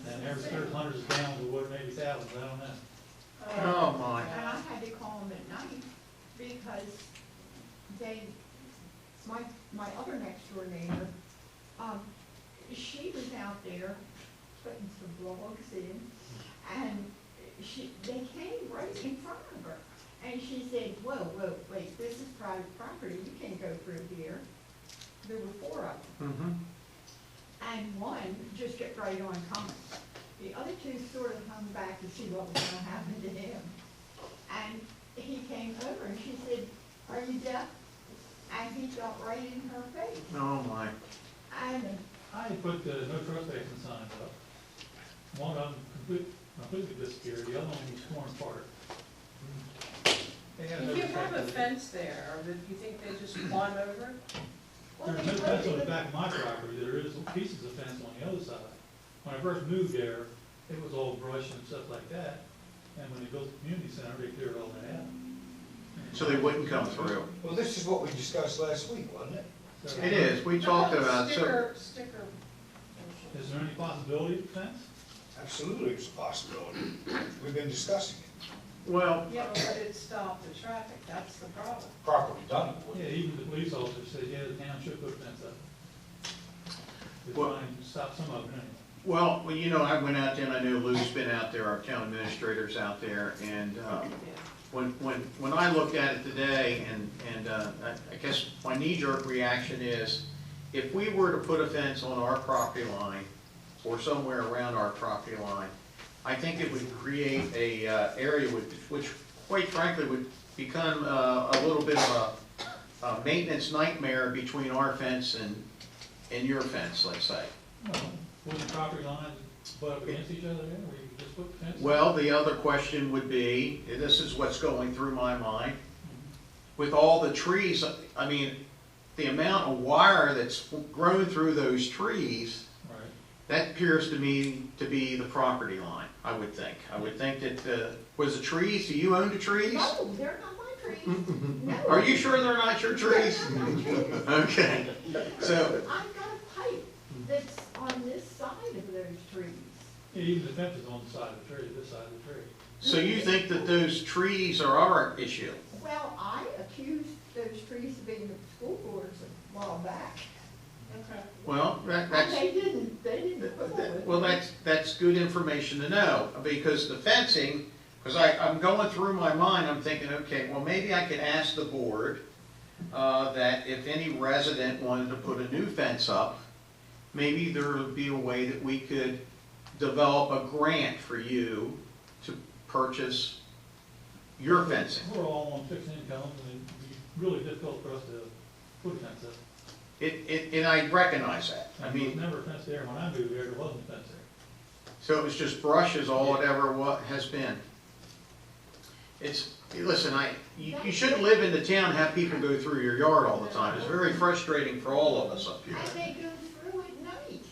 And there's hundreds of gallons of water, maybe thousands, I don't know. Oh, my. and I had to call him at night because my other next door neighbor, she was out there putting some logs in, and they came right in front of her. And she said, whoa, wait, this is private property, you can't go through here. There were 4 of them, Mhm. and one just kept right on coming. The other 2 sort of hung back to see what was gonna happen to him. And he came over and she said, are you deaf? And he got right in her face. Oh, my. And I put the no trespassing signs up. One of them completely disappeared, the other one was torn apart. They had no If you have a trespassing. fence there, or do you think they just climb over it? well, There's they no put fence on it- the back of my property, there is pieces of fence on the other side. When I first moved there, it was all brush and stuff like that, and when they built the community center, they cleared all that out. So they wouldn't come through. Well, this is what we discussed last week, wasn't it? So, It is, we talked about it. So Sticker. is there any possibility of fence? Absolutely, it's a possibility. We've been discussing it. well, Yeah, but it stopped the traffic, that's the problem. Properly done. Yeah, even the police officer said, yeah, the town should put a fence up. We're Well- trying to stop some of it anyway. Well, you know, I went out there, and I know Lou's been out there, our town administrator's out there, and when I looked at it today, and I guess my knee-jerk reaction is, if we were to put a fence on our property line, or somewhere around our property line, I think it would create a area which, quite frankly, would become a little bit of a maintenance nightmare between our fence and your fence, let's say. Would the property lines butt up against each other then, or you could just put the fence? Well, the other question would be, and this is what's going through my mind, with all the trees, I mean, the amount of wire that's grown through those trees, Right. that appears to me to be the property line, I would think. I would think that, was the trees, do you own the trees? No, they're not my trees. No. Are you sure they're not your trees? They're not my trees. Okay, so, I've got a pipe that's on this side of those trees. Yeah, even the fence is on the side of the tree, this side of the tree. so you think that those trees are our issue? Well, I accused those trees of being at the school boards a while back. Okay. Well, And that's, they didn't quibble with well, me. that's good information to know, because the fencing, because I'm going through my mind, I'm thinking, okay, well, maybe I could ask the board that if any resident wanted to put a new fence up, maybe there would be a way that we could develop a grant for you to purchase your fencing. We're all on fixed incomes, and it'd be really difficult for us to put a fence up. And I recognize that. I And there was mean, never a fence there, when I moved there wasn't a fence there. so it was just brush is all it ever has been. It's, listen, you shouldn't live in the town and have people go through your yard all the time. It's very frustrating for all of us up here. And they go through at night.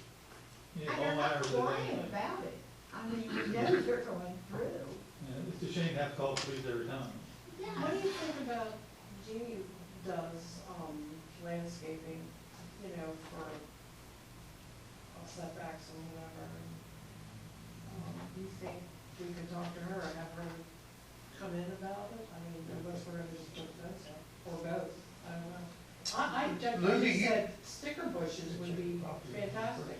Yeah, And all they're not hours of the day. quiet about it. I mean, you know they're going through. Yeah, it's a shame to have to call the police every time. What do you think about, Jeannie does, landscaping, you know, for setbacks and whatever. Do you think we could talk to her and have her come in about it? I mean, unless we're gonna just put those up, or both, I don't know. I Lou, do definitely you- said sticker bushes would be fantastic,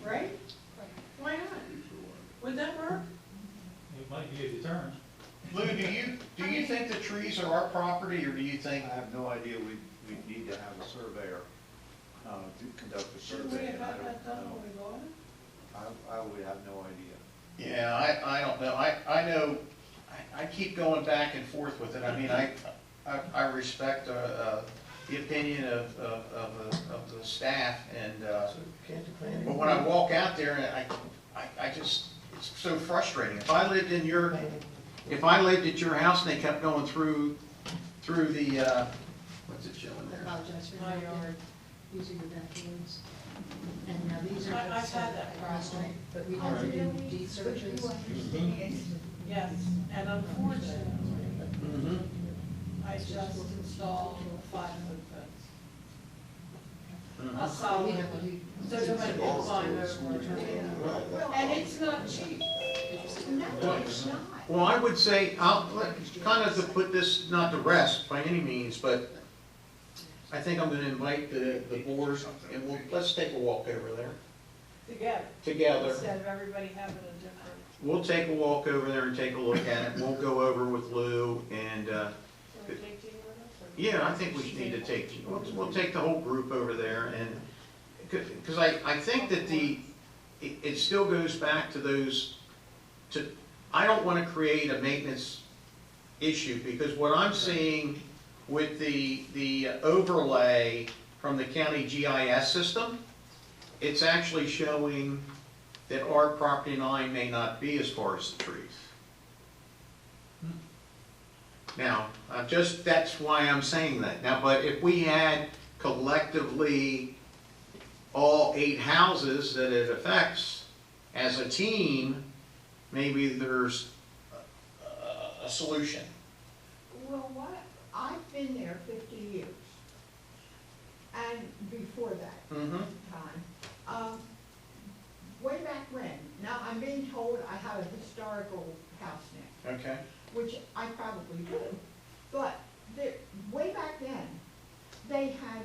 right? Why not? Would that work? It might be a deterrent. Lou, do you think the trees are our property, or do you think? I have no idea, we need to have a surveyor, to conduct a Shouldn't we survey, have and I had don't that done know. when we bought it? I would have no idea. Yeah, I don't know. I know, I keep going back and forth with it. I mean, I respect the opinion of the staff, and, Can't the planning but when I walk out there, I just, it's so frustrating. If I lived at your house and they kept going through the, what's it showing there? Apologize for my yard. These are your backyards. And now these are. I've had that problem. But we have to do deed searches. Yes, and unfortunately, Mhm. I just installed a 5-foot fence. Mhm. A solid one, so nobody can climb over or turn it over. And it's not cheap. No, it's not. Well, I would say, kind of to put this, not to rest by any means, but I think I'm gonna invite the board, and let's take a walk over there together. Instead of everybody having a different. We'll take a walk over there and take a look at it. We'll go over with Lou, and, Can we take Jeannie with us, or- yeah, I think we should need to take, we'll take the whole group over there, and, because I think that it still goes back to those, I don't want to create a maintenance issue, because what I'm seeing with the overlay from the county GIS system, it's actually showing that our property line may not be as far as the trees. Now, that's why I'm saying that. Now, but if we had collectively all 8 houses that it affects as a team, maybe there's a solution. Well, I've been there 50 years. And before that Mm-hmm. time, way back when, now I'm being told I have a historical house now, Okay. which I probably do. But way back then, they had,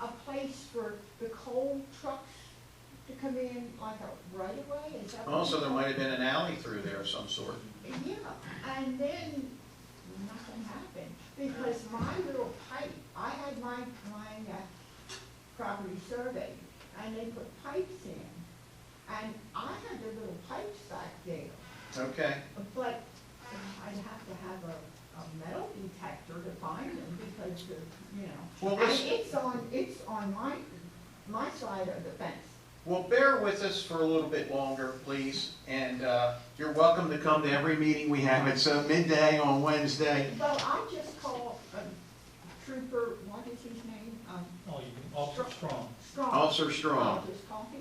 a place for the coal trucks to come in like a right of way? Is that what Also, you there call might it? have been an alley through there of some sort. Yeah, and then nothing happened, because my little pipe, I had my property surveyed, and they put pipes in, and I had the little pipes back there, Okay, but I'd have to have a metal detector to find them, because, you know. Well, And let's- it's on my side of the fence. well, bear with us for a little bit longer, please, and you're welcome to come to every meeting we have. It's midday on Wednesday. Well, I just called Trooper, what is his name? Oh, you can, Officer Strong. Strong. Officer Strong. I'll just call him.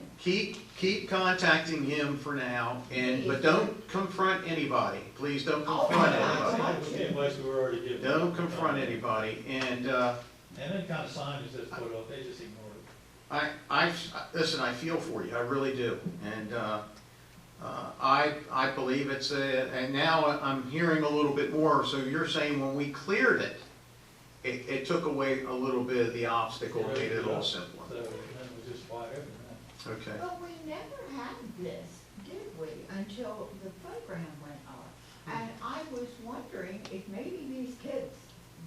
Keep contacting him for now, but don't confront anybody. Please don't confront Oh, anybody. That's the advice we were already given. Don't confront anybody, and And any kind of sign that says put up, they just ignore it. listen, I feel for you, I really do, and I believe it's and now I'm hearing a little bit more, so you're saying when we cleared it, it took away a little bit of the obstacle, made it a little simpler. So then it was just wide open then. Okay. But we never had this, did we, until the playground went up? And I was wondering if maybe these kids,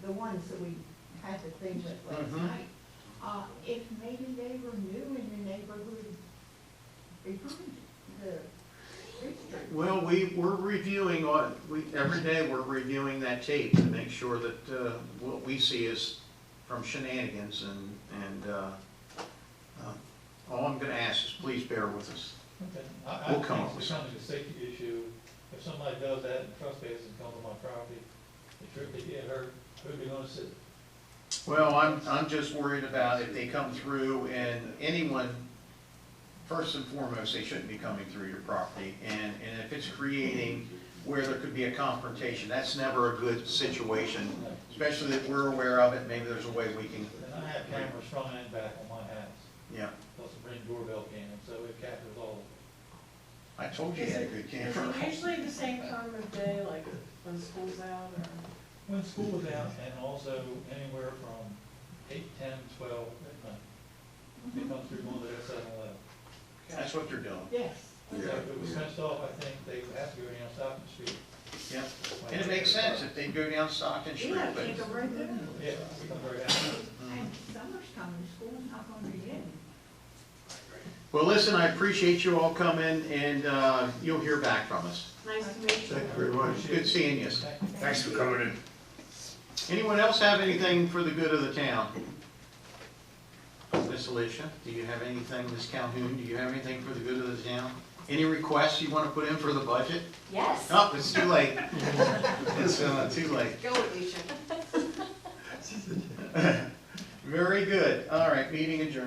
the ones that we had the thing with last Mhm. night, if maybe they were new in the neighborhood behind the Street Street. Well, we're reviewing every day we're reviewing that tape to make sure that what we see is from shenanigans, and all I'm gonna ask is please bear with us. Okay. We'll I come think up with it's becoming a safety issue. If somebody does that and trespass and comes on my property, they get hurt, who are they gonna sue? Well, I'm just worried about if they come through and anyone, first and foremost, they shouldn't be coming through your property. And if it's creating where there could be a confrontation, that's never a good situation, especially if we're aware of it, maybe there's a way we can, And I have cameras front and back on my house, yeah. plus a Ring doorbell cam, so it captures all of it. I told you you had a good Is camera. it usually the same time of day, like when school's out, or? When school is out, and also anywhere from 8, 10, 12 at night. They come through going to that 7-Eleven. That's what they're doing. Yes. So if it was fenced off, I think they would have to go down Stockton Street. Yeah. And it makes sense if they go down Stockton Street, Yeah, but take them right there. Yeah, we come right down. And summer's coming, school's not gonna be in. well, listen, I appreciate you all coming, and you'll hear back from us. Nice to meet you. Thank you very much. Good seeing you. Thanks for coming in. Anyone else have anything for the good of the town? Miss Alicia, do you have anything, Miss Calhoun, do you have anything for the good of the town? Any requests you want to put in for the budget? Yes. Oh, it's too late. It's too late. Go, Alicia. Very good. All right, meeting adjourned.